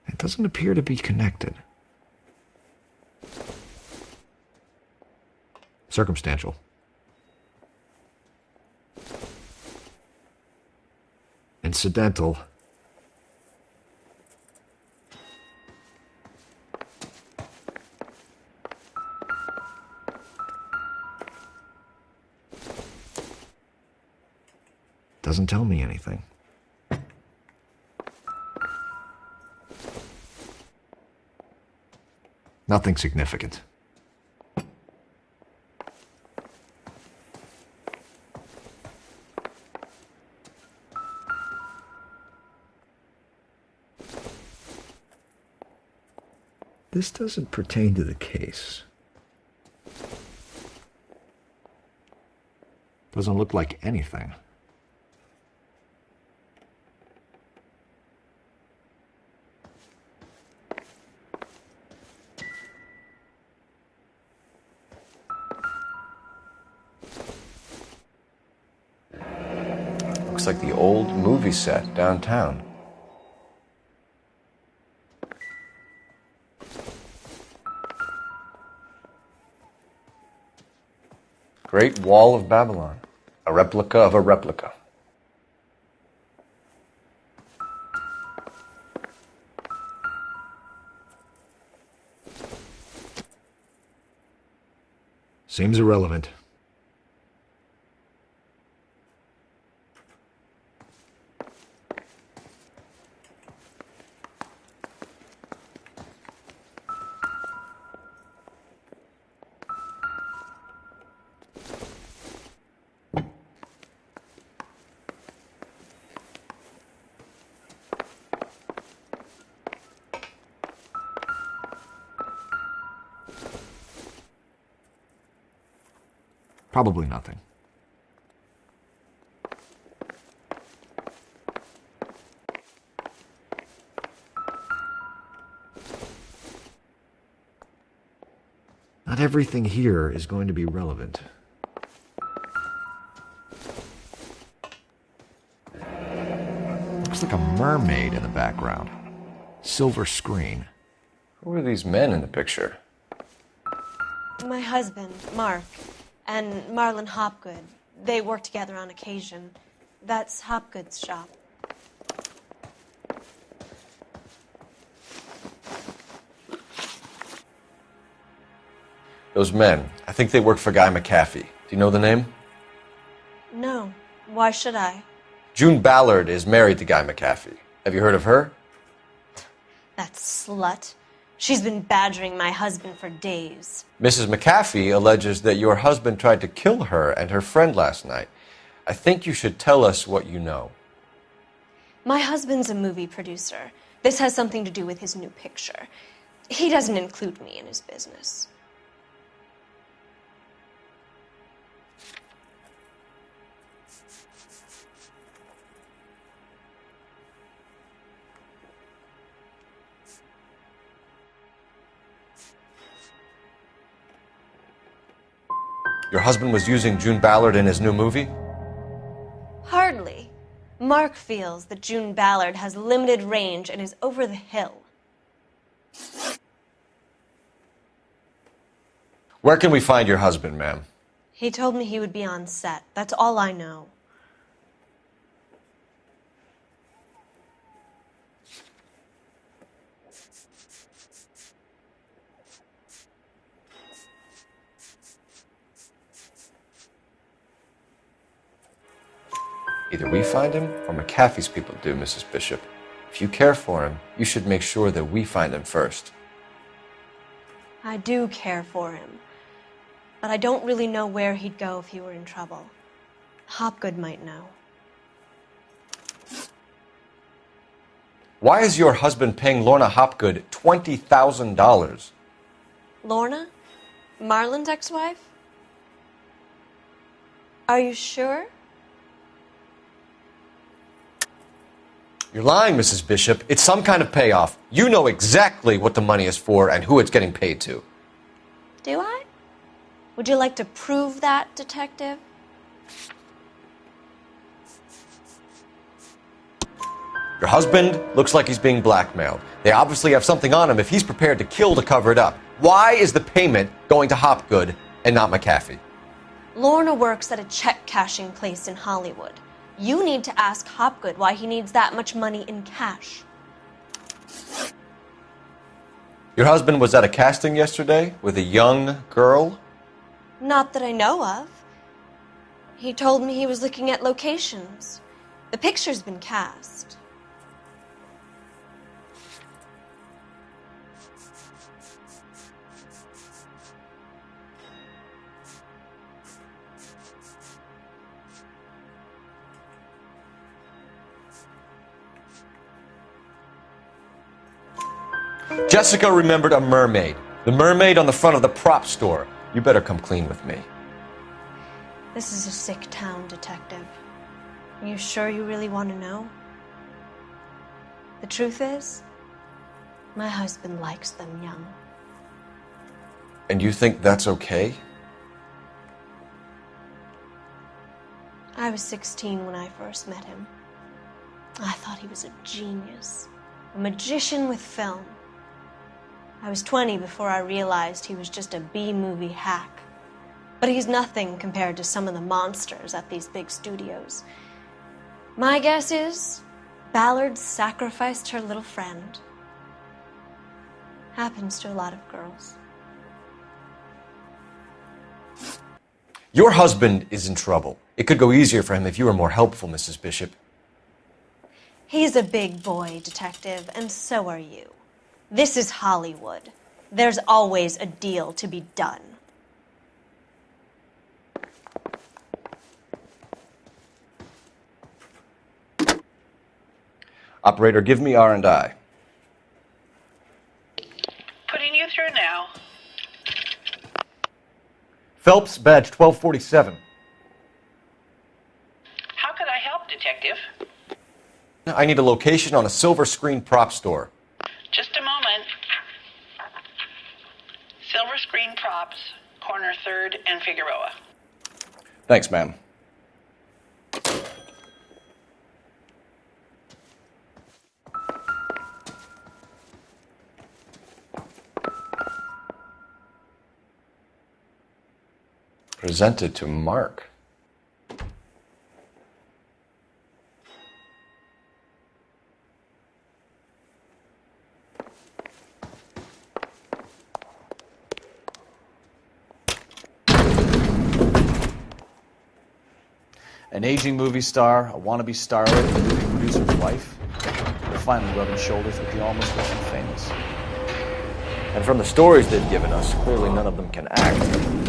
It doesn't appear to be connected. Circumstantial. Incidental. Doesn't tell me anything. Nothing significant. This doesn't pertain to the case. Doesn't look like anything. Looks like the old movie set downtown. Great Wall of Babylon. A replica of a replica. Seems irrelevant. Probably nothing. Not everything here is going to be relevant. Looks like a mermaid in the background. Silver screen. Who are these men in the picture? My husband, Mark, and Marlon Hopgood. They work together on occasion. That's Hopgood's shop. Those men, I think they work for Guy McAfee. Do you know the name? No. Why should I? June Ballard is married to Guy McAfee. Have you heard of her? That slut. She's been badgering my husband for days. Mrs. McAfee alleges that your husband tried to kill her and her friend last night. I think you should tell us what you know. My husband's a movie producer. This has something to do with his new picture. He doesn't include me in his business. Your husband was using June Ballard in his new movie? Hardly. Mark feels that June Ballard has limited range and is over the hill. Where can we find your husband, ma'am? He told me he would be on set. That's all I know. Either we find him or McAfee's people do, Mrs. Bishop. If you care for him, you should make sure that we find him first. I do care for him. But I don't really know where he'd go if he were in trouble. Hopgood might know. Why is your husband paying Lorna Hopgood $20,000? Lorna? Marlon's ex-wife? Are you sure? You're lying, Mrs. Bishop. It's some kind of payoff. You know exactly what the money is for and who it's getting paid to. Do I? Would you like to prove that, Detective? Your husband looks like he's being blackmailed. They obviously have something on him if he's prepared to kill to cover it up. Why is the payment going to Hopgood and not McAfee? Lorna works at a check-cashing place in Hollywood. You need to ask Hopgood why he needs that much money in cash. Your husband was at a casting yesterday with a young girl? Not that I know of. He told me he was looking at locations. The picture's been cast. Jessica remembered a mermaid. The mermaid on the front of the prop store. You better come clean with me. This is a sick town, Detective. Are you sure you really want to know? The truth is, my husband likes them young. And you think that's okay? I was 16 when I first met him. I thought he was a genius, a magician with film. I was 20 before I realized he was just a B-movie hack. But he's nothing compared to some of the monsters at these big studios. My guess is Ballard sacrificed her little friend. Happens to a lot of girls. Your husband is in trouble. It could go easier for him if you were more helpful, Mrs. Bishop. He's a big boy, Detective, and so are you. This is Hollywood. There's always a deal to be done. Operator, give me R&I. Putting you through now. Phelps, badge 1247. How could I help, Detective? I need a location on a silver screen prop store. Just a moment. Silver Screen Props, corner 3rd and Figueroa. Thanks, ma'am. Presented to Mark. An aging movie star, a wannabe starlet, and a movie producer's wife. They're finally rubbing shoulders with the almost rich and famous. And from the stories they've given us, clearly none of them can act.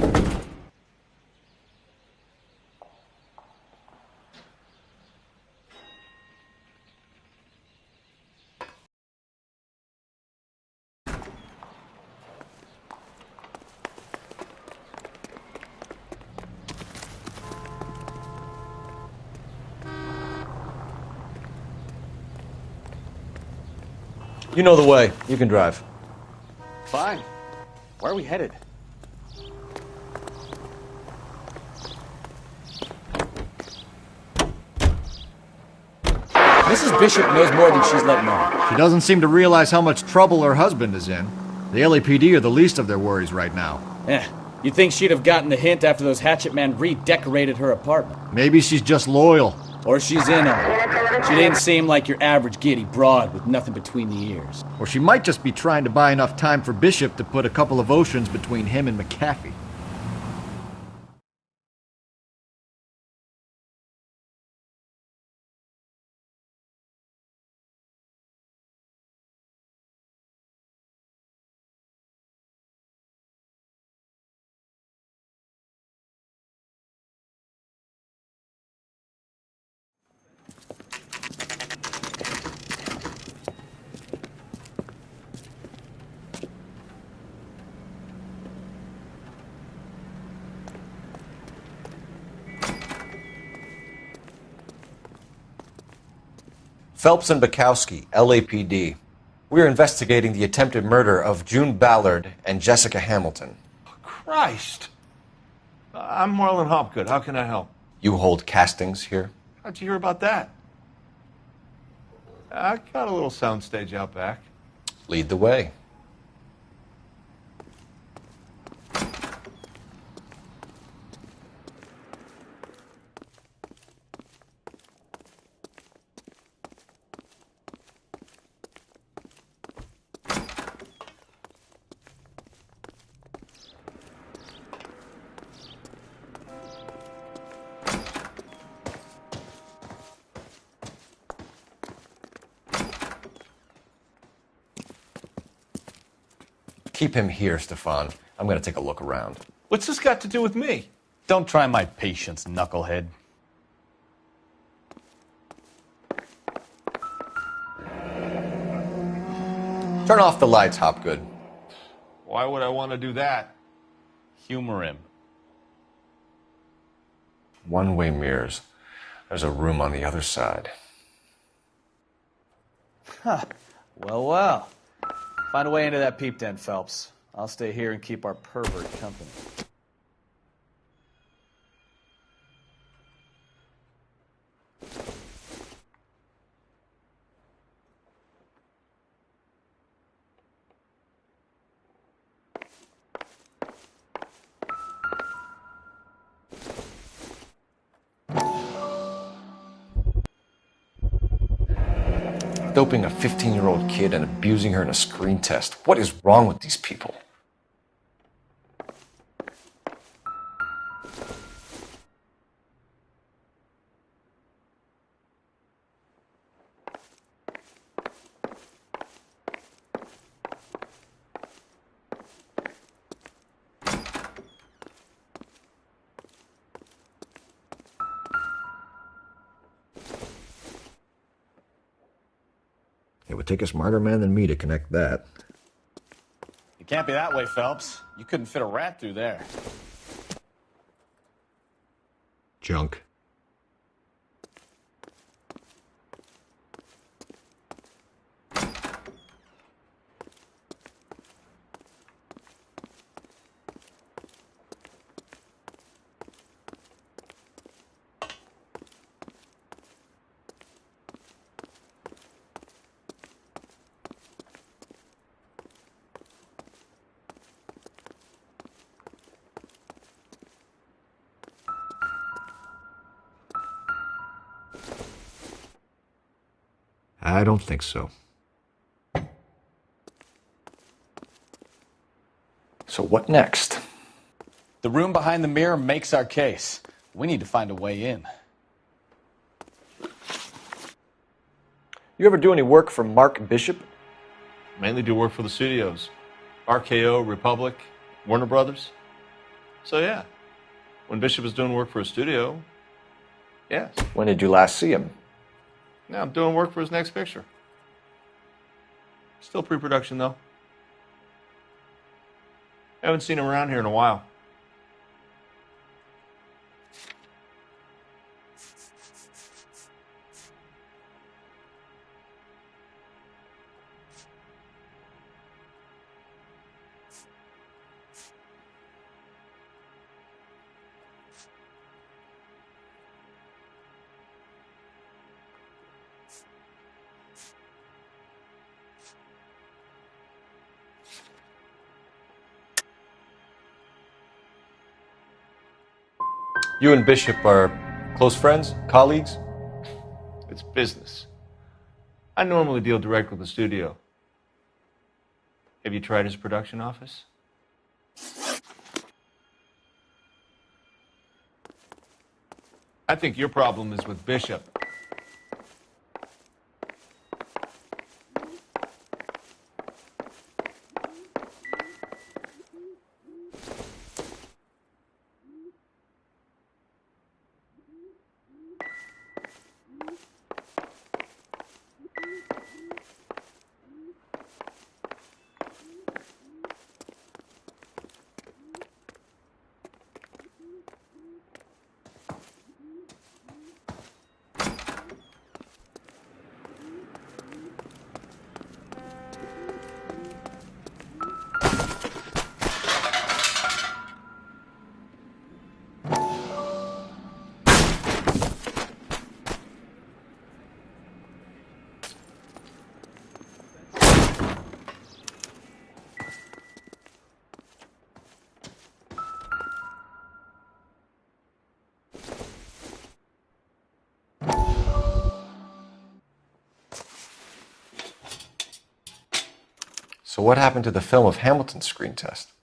You know the way. You can drive. Fine. Where are we headed? Mrs. Bishop knows more than she's letting on. She doesn't seem to realize how much trouble her husband is in. The LAPD are the least of their worries right now. You'd think she'd have gotten the hint after those hatchet men redecorated her apartment. Maybe she's just loyal. Or she's in on it. She didn't seem like your average giddy broad with nothing between the ears. Or she might just be trying to buy enough time for Bishop to put a couple of oceans between him and McAfee. Phelps and Bukowski, LAPD. We are investigating the attempted murder of June Ballard and Jessica Hamilton. Christ! I'm Marlon Hopgood. How can I help? You hold castings here? How'd you hear about that? I got a little soundstage out back. Lead the way. Keep him here, Stefan. I'm going to take a look around. What's this got to do with me? Don't try my patience, knucklehead. Turn off the lights, Hopgood. Why would I want to do that? Humor him. One-way mirrors. There's a room on the other side. Huh. Well. Find a way into that peep den, Phelps. I'll stay here and keep our pervert company. Doping a 15-year-old kid and abusing her in a screen test. What is wrong with these people? It would take a smarter man than me to connect that. It can't be that way, Phelps. You couldn't fit a rat through there. Junk. I don't think so. So what next? The room behind the mirror makes our case. We need to find a way in. You ever do any work for Mark Bishop? Mainly do work for the studios. RKO, Republic, Warner Brothers. So yeah, when Bishop is doing work for a studio, yes. When did you last see him? Now I'm doing work for his next picture. Still pre-production though. Haven't seen him around here in a while. You and Bishop are close friends, colleagues? It's business. I normally deal direct with the studio. Have you tried his production office? I think your problem is with Bishop. So what happened to the film of Hamilton's screen test?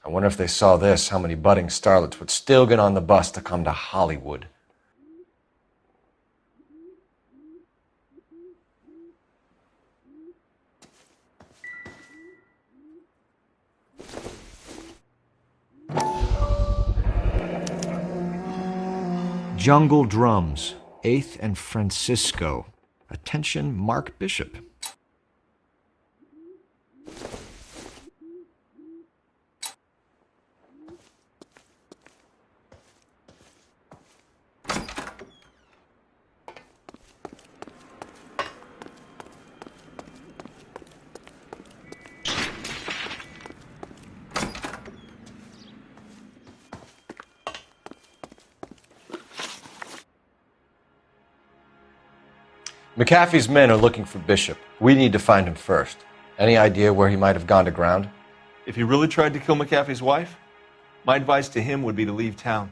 I wonder if they saw this, how many budding starlets would still get on the bus to come to Hollywood. Jungle Drums, 8th and Francisco. Attention, Mark Bishop. McAfee's men are looking for Bishop. We need to find him first. Any idea where he might have gone to ground? If he really tried to kill McAfee's wife, my advice to him would be to leave town.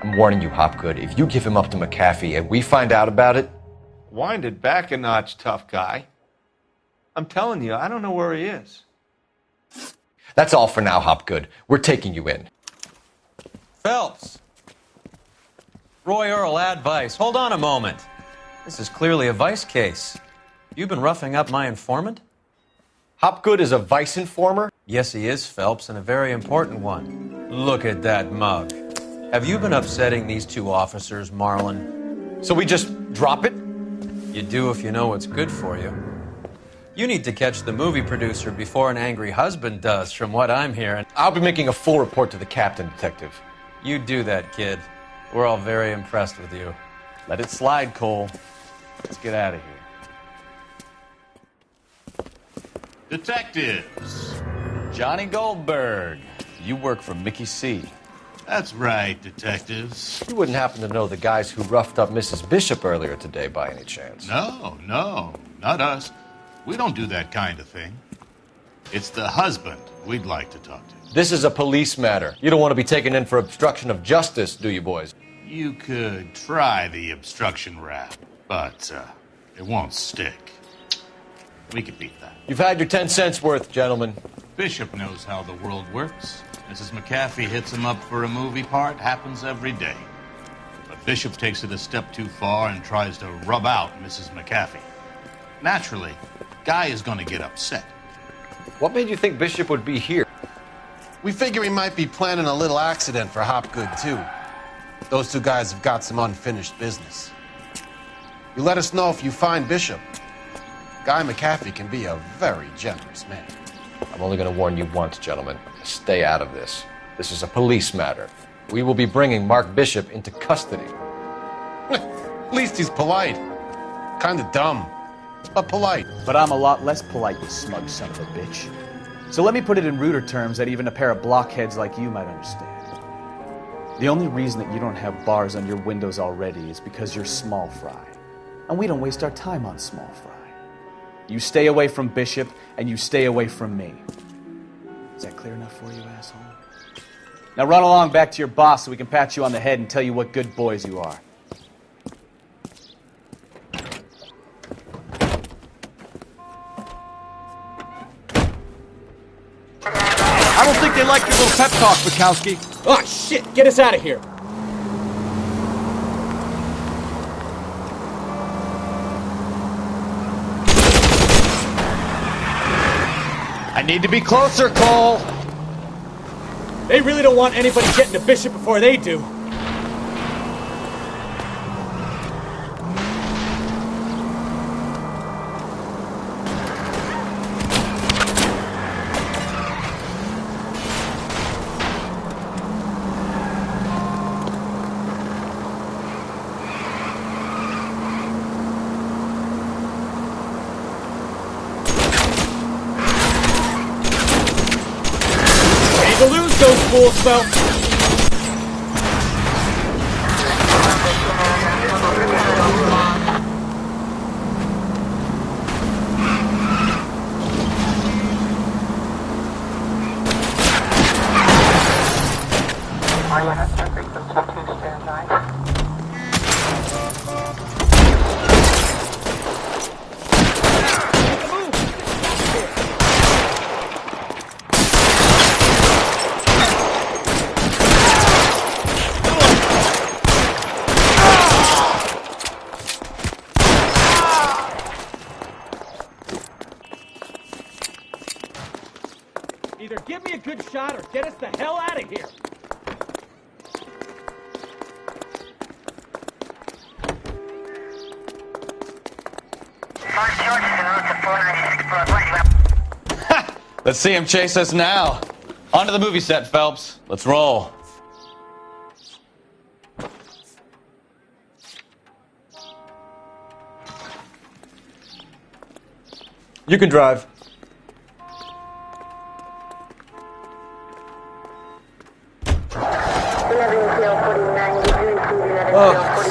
I'm warning you, Hopgood. If you give him up to McAfee and we find out about it... Wind it back a notch, tough guy. I'm telling you, I don't know where he is. That's all for now, Hopgood. We're taking you in. Phelps! Roy Earl, ad vice. Hold on a moment. This is clearly a vice case. You've been roughing up my informant? Hopgood is a vice informer? Yes, he is, Phelps, and a very important one. Look at that mug. Have you been upsetting these two officers, Marlin? So we just drop it? You do if you know what's good for you. You need to catch the movie producer before an angry husband does, from what I'm hearing. I'll be making a full report to the captain, Detective. You do that, kid. We're all very impressed with you. Let it slide, Cole. Let's get out of here. Detectives. Johnny Goldberg. You work for Mickey C. That's right, detectives. You wouldn't happen to know the guys who roughed up Mrs. Bishop earlier today by any chance? No, not us. We don't do that kind of thing. It's the husband we'd like to talk to. This is a police matter. You don't want to be taken in for obstruction of justice, do you, boys? You could try the obstruction rap, but it won't stick. We could beat that. You've had your 10 cents worth, gentlemen. Bishop knows how the world works. Mrs. McAfee hits him up for a movie part. Happens every day. But Bishop takes it a step too far and tries to rub out Mrs. McAfee. Naturally, Guy is going to get upset. What made you think Bishop would be here? We figure he might be planning a little accident for Hopgood, too. Those two guys have got some unfinished business. You let us know if you find Bishop. Guy McAfee can be a very generous man. I'm only going to warn you once, gentlemen. Stay out of this. This is a police matter. We will be bringing Mark Bishop into custody. At least he's polite. Kind of dumb, but polite. But I'm a lot less polite, you smug son of a bitch. So let me put it in ruder terms that even a pair of blockheads like you might understand. The only reason that you don't have bars on your windows already is because you're small fry. And we don't waste our time on small fry. You stay away from Bishop, and you stay away from me. Is that clear enough for you, asshole? Now run along back to your boss so we can pat you on the head and tell you what good boys you are. I don't think they like your little pep talk, Bukowski. Oh, shit! Get us out of here! I need to be closer, Cole. They really don't want anybody getting to Bishop before they do. To lose those fools, Phelps. Either give me a good shot or get us the hell out of here. Let's see him chase us now. Onto the movie set, Phelps. Let's roll. You can drive. Oh,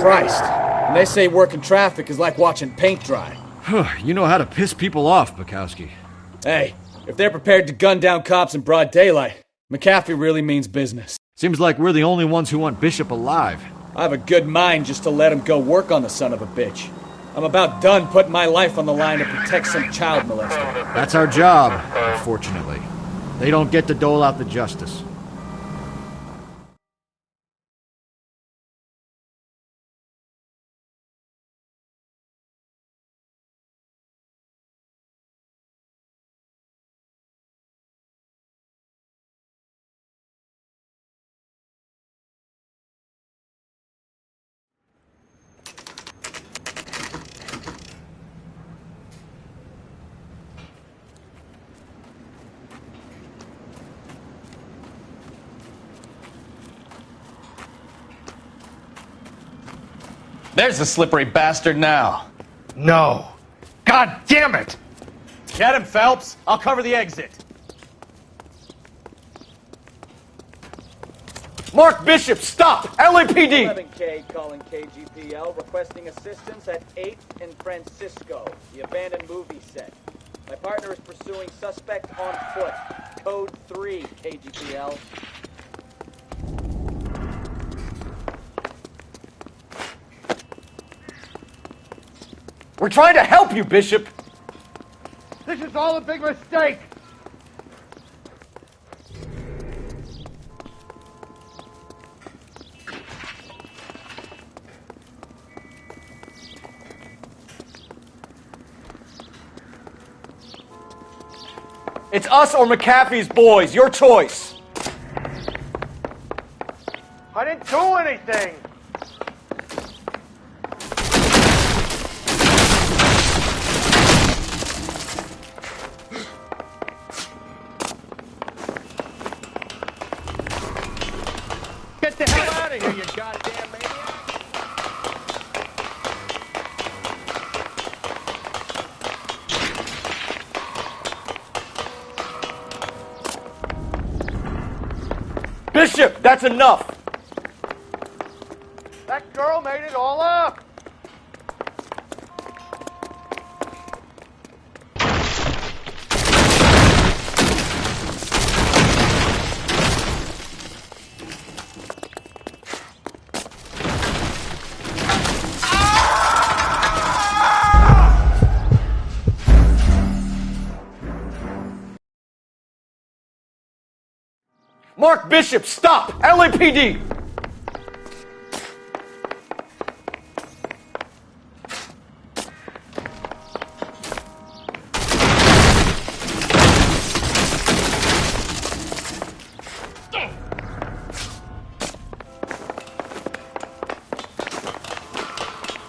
they say working traffic is like watching paint dry. You know how to piss people off, Bukowski. Hey, if they're prepared to gun down cops in broad daylight, McAfee really means business. Seems like we're the only ones who want Bishop alive. I have a good mind just to let him go work on the son of a bitch. I'm about done putting my life on the line to protect some child molester. That's our job, unfortunately. They don't get to dole out the justice. There's the slippery bastard now. No. God damn it! Get him, Phelps. I'll cover the exit. Mark Bishop, stop! LAPD! 11K calling KGPL, requesting assistance at 8th and Francisco, the abandoned movie set. My partner is pursuing suspect on foot. Code 3, KGPL. We're trying to help you, Bishop! This is all a big mistake! It's us or McAfee's boys, your choice! I didn't do anything! Get the hell out of here, you goddamn maniac! Bishop, that's enough! That girl made it all up! Mark Bishop, stop! LAPD!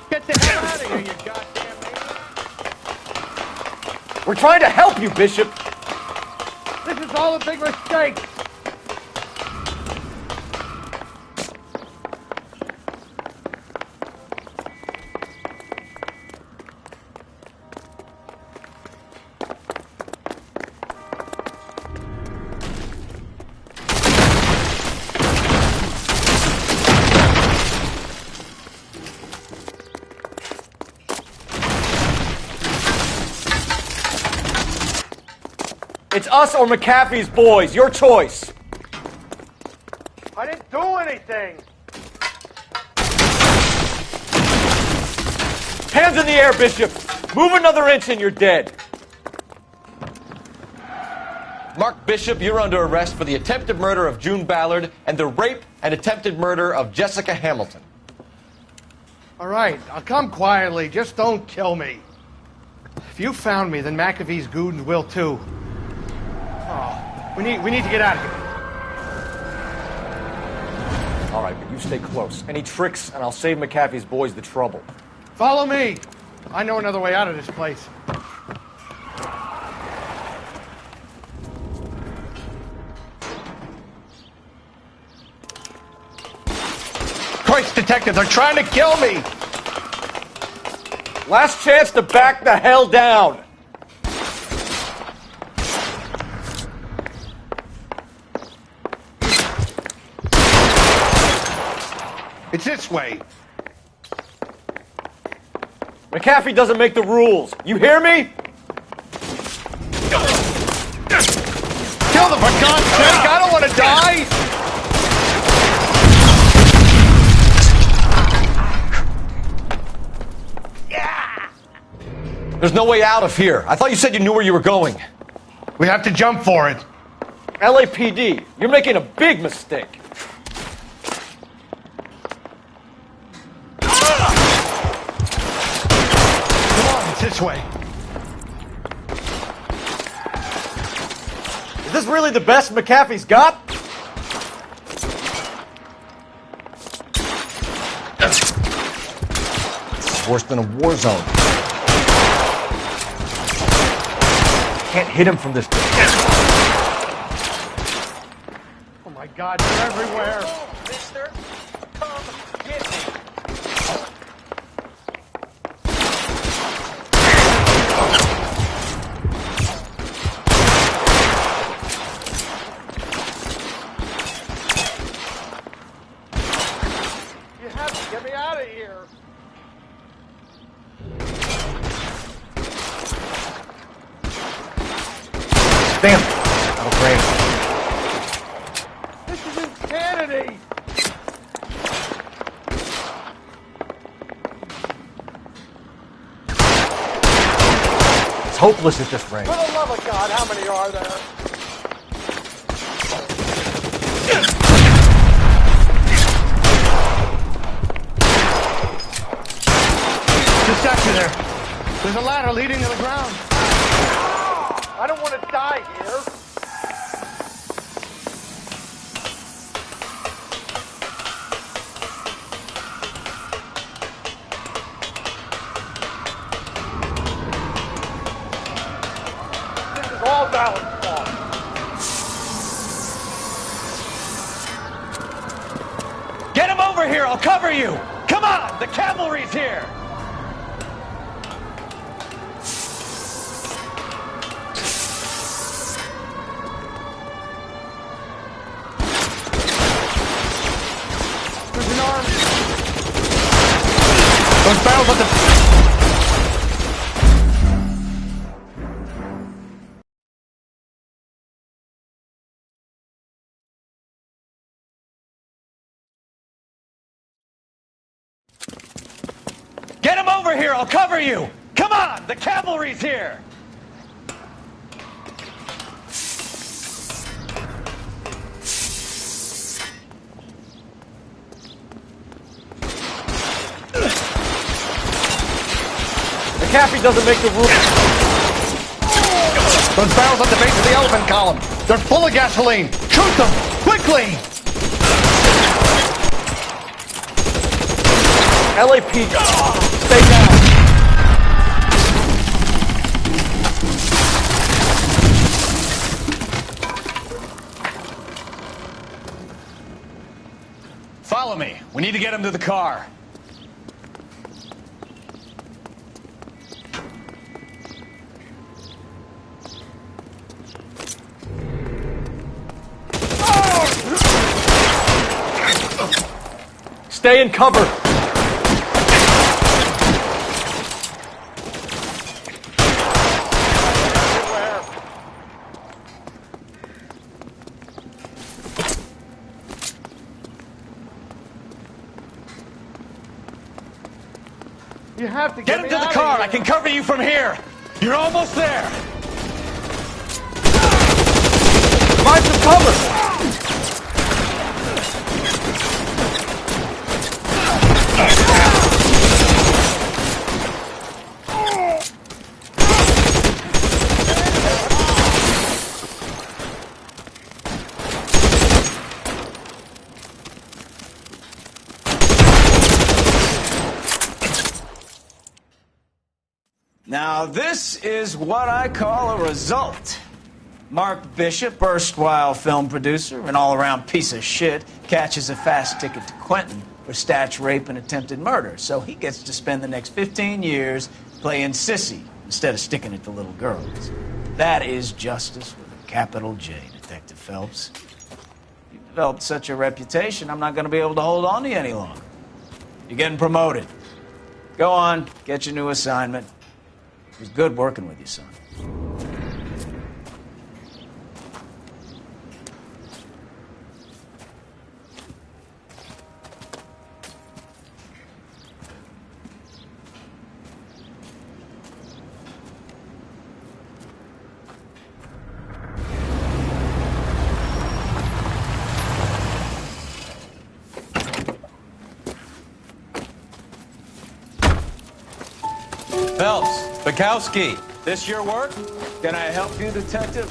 Get the hell out of here, you goddamn maniac! We're trying to help you, Bishop! This is all a big mistake! It's us or McAfee's boys, your choice! I didn't do anything! Hands in the air, Bishop! Move another inch and you're dead! Mark Bishop, you're under arrest for the attempted murder of June Ballard and the rape and attempted murder of Jessica Hamilton. All right, I'll come quietly. Just don't kill me. If you found me, then McAfee's goons will too. Oh, we need to get out of here. All right, but you stay close. Any tricks, and I'll save McAfee's boys the trouble. Follow me. I know another way out of this place. Christ, detective, they're trying to kill me! Last chance to back the hell down! It's this way. McAfee doesn't make the rules. You hear me? Kill them, for God's sake! I don't want to die! There's no way out of here. I thought you said you knew where you were going. We have to jump for it. LAPD, you're making a big mistake. Come on, it's this way. Is this really the best McAfee's got? It's worse than a war zone. Can't hit him from this distance. Oh my God, you're everywhere. Mister, come get me. You have to get me out of here. Damn! Out of range. This is insanity. It's hopeless at this range. For the love of God, how many are there? Distraction there. There's a ladder leading to the ground. I don't want to die here. This is all Ballard's fault. Get him over here! I'll cover you! Come on! The cavalry's here! There's an arm. Those barrels at the... Get him over here! I'll cover you! Come on! The cavalry's here! McAfee doesn't make the rules. Those barrels at the base of the elephant column. They're full of gasoline. Shoot them! Quickly! LAPD, stay down. Follow me. We need to get him to the car. Stay in cover. You have to Get him to the car. I can cover you from here. You're almost there. Find some cover. Now, this is what I call a result. Mark Bishop, erstwhile film producer, an all-around piece of shit, catches a fast ticket to Quentin for statch rape and attempted murder. So he gets to spend the next 15 years playing sissy instead of sticking it to little girls. That is justice with a capital J, Detective Phelps. You've developed such a reputation, I'm not going to be able to hold on to you any longer. You're getting promoted. Go on, get your new assignment. It was good working with you, son. Phelps, Bukowski, this your work? Can I help you, detective?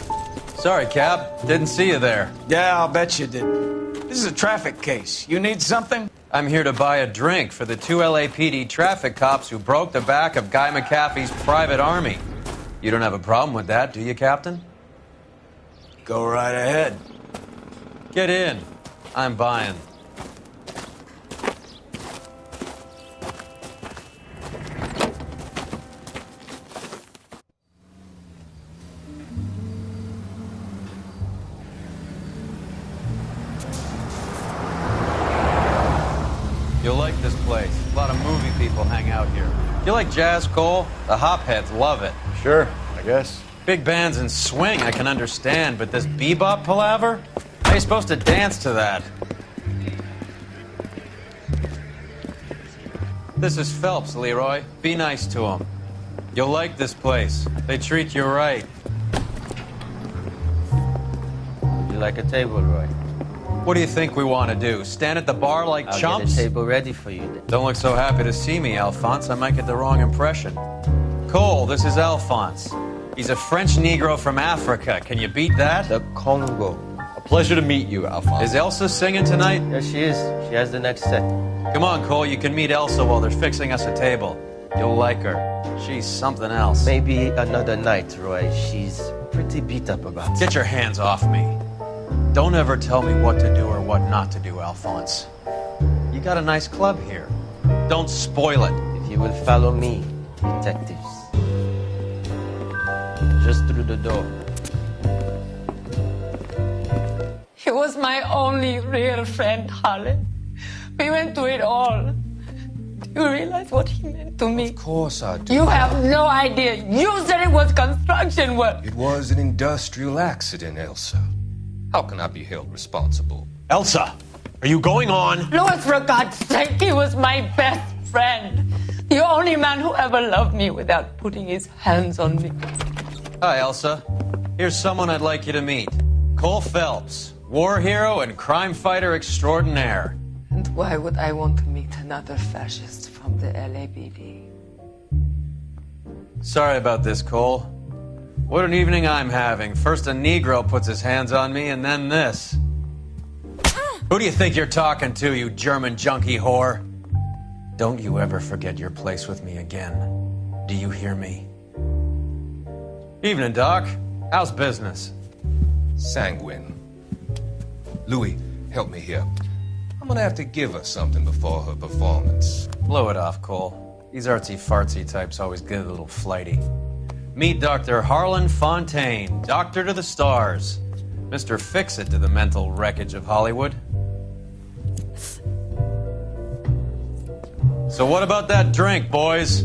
Sorry, Cap. Didn't see you there. Yeah, I'll bet you did. This is a traffic case. You need something? I'm here to buy a drink for the 2 LAPD traffic cops who broke the back of Guy McAfee's private army. You don't have a problem with that, do you, Captain? Go right ahead. Get in. I'm buying. You'll like this place. A lot of movie people hang out here. You like jazz, Cole? The hopheads love it. Sure, I guess. Big bands and swing I can understand, but this bebop palaver? How are you supposed to dance to that? This is Phelps, Leroy. Be nice to him. You'll like this place. They treat you right. You like a table, Roy? What do you think we want to do? Stand at the bar like I'll chumps? get a table ready for you then. Don't look so happy to see me, Alphonse. I might get the wrong impression. Cole, this is Alphonse. He's a French Negro from Africa. Can you beat that? The Congo. A pleasure to meet you, Alphonse. Is Elsa singing tonight? Yes, she is. She has the next set. Come on, Cole. You can meet Elsa while they're fixing us a table. You'll like her. She's something else. Maybe another night, Roy. She's pretty beat up about it. Get your hands off me. Don't ever tell me what to do or what not to do, Alphonse. You got a nice club here. Don't spoil it. If you will follow me, detectives. Just through the door. He was my only real friend, Harlan. We went through it all. Do you realize what he meant to me? Of course I do. You have no idea. You said it was construction work. It was an industrial accident, Elsa. How can I be held responsible? Elsa, are you going on? Louis, for God's sake, he was my best friend. The only man who ever loved me without putting his hands on me. Hi, Elsa. Here's someone I'd like you to meet. Cole Phelps, war hero and crime fighter extraordinaire. And why would I want to meet another fascist from the LAPD? Sorry about this, Cole. What an evening I'm having. First a Negro puts his hands on me, and then this. Who do you think you're talking to, you German junkie whore? Don't you ever forget your place with me again. Do you hear me? Evening, Doc. How's business? Sanguine. Louis, help me here. I'm gonna have to give her something before her performance. Blow it off, Cole. These artsy-fartsy types always get a little flighty. Meet Dr. Harlan Fontaine, doctor to the stars. Mr. Fix-It to the mental wreckage of Hollywood. So what about that drink, boys?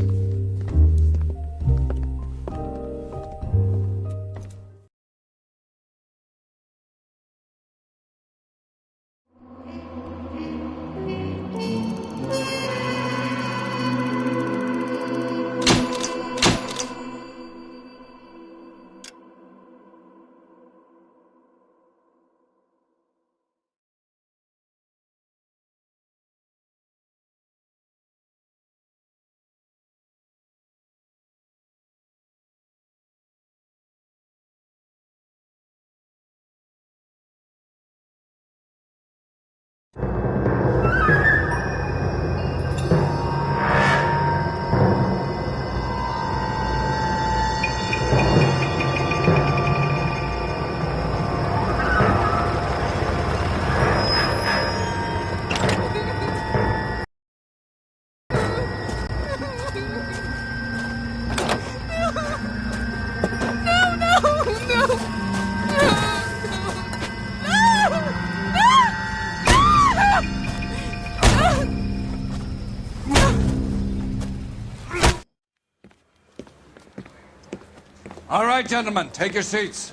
All right, gentlemen, take your seats.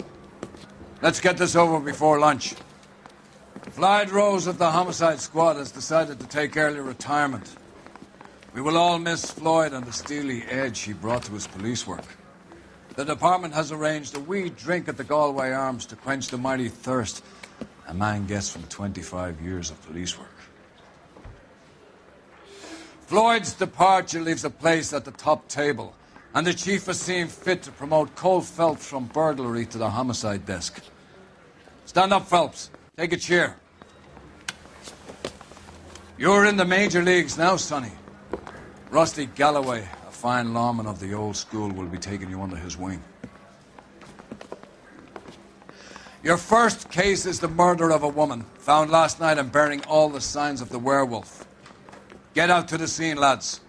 Let's get this over before lunch. Floyd Rose of the Homicide Squad has decided to take early retirement. We will all miss Floyd and the steely edge he brought to his police work. The department has arranged a wee drink at the Galway Arms to quench the mighty thirst a man gets from 25 years of police work. Floyd's departure leaves a place at the top table, and the chief has seen fit to promote Cole Phelps from burglary to the homicide desk. Stand up, Phelps. Take a chair. You're in the major leagues now, Sonny. Rusty Galloway, a fine lawman of the old school, will be taking you under his wing. Your first case is the murder of a woman, found last night and bearing all the signs of the werewolf. Get out to the scene, lads.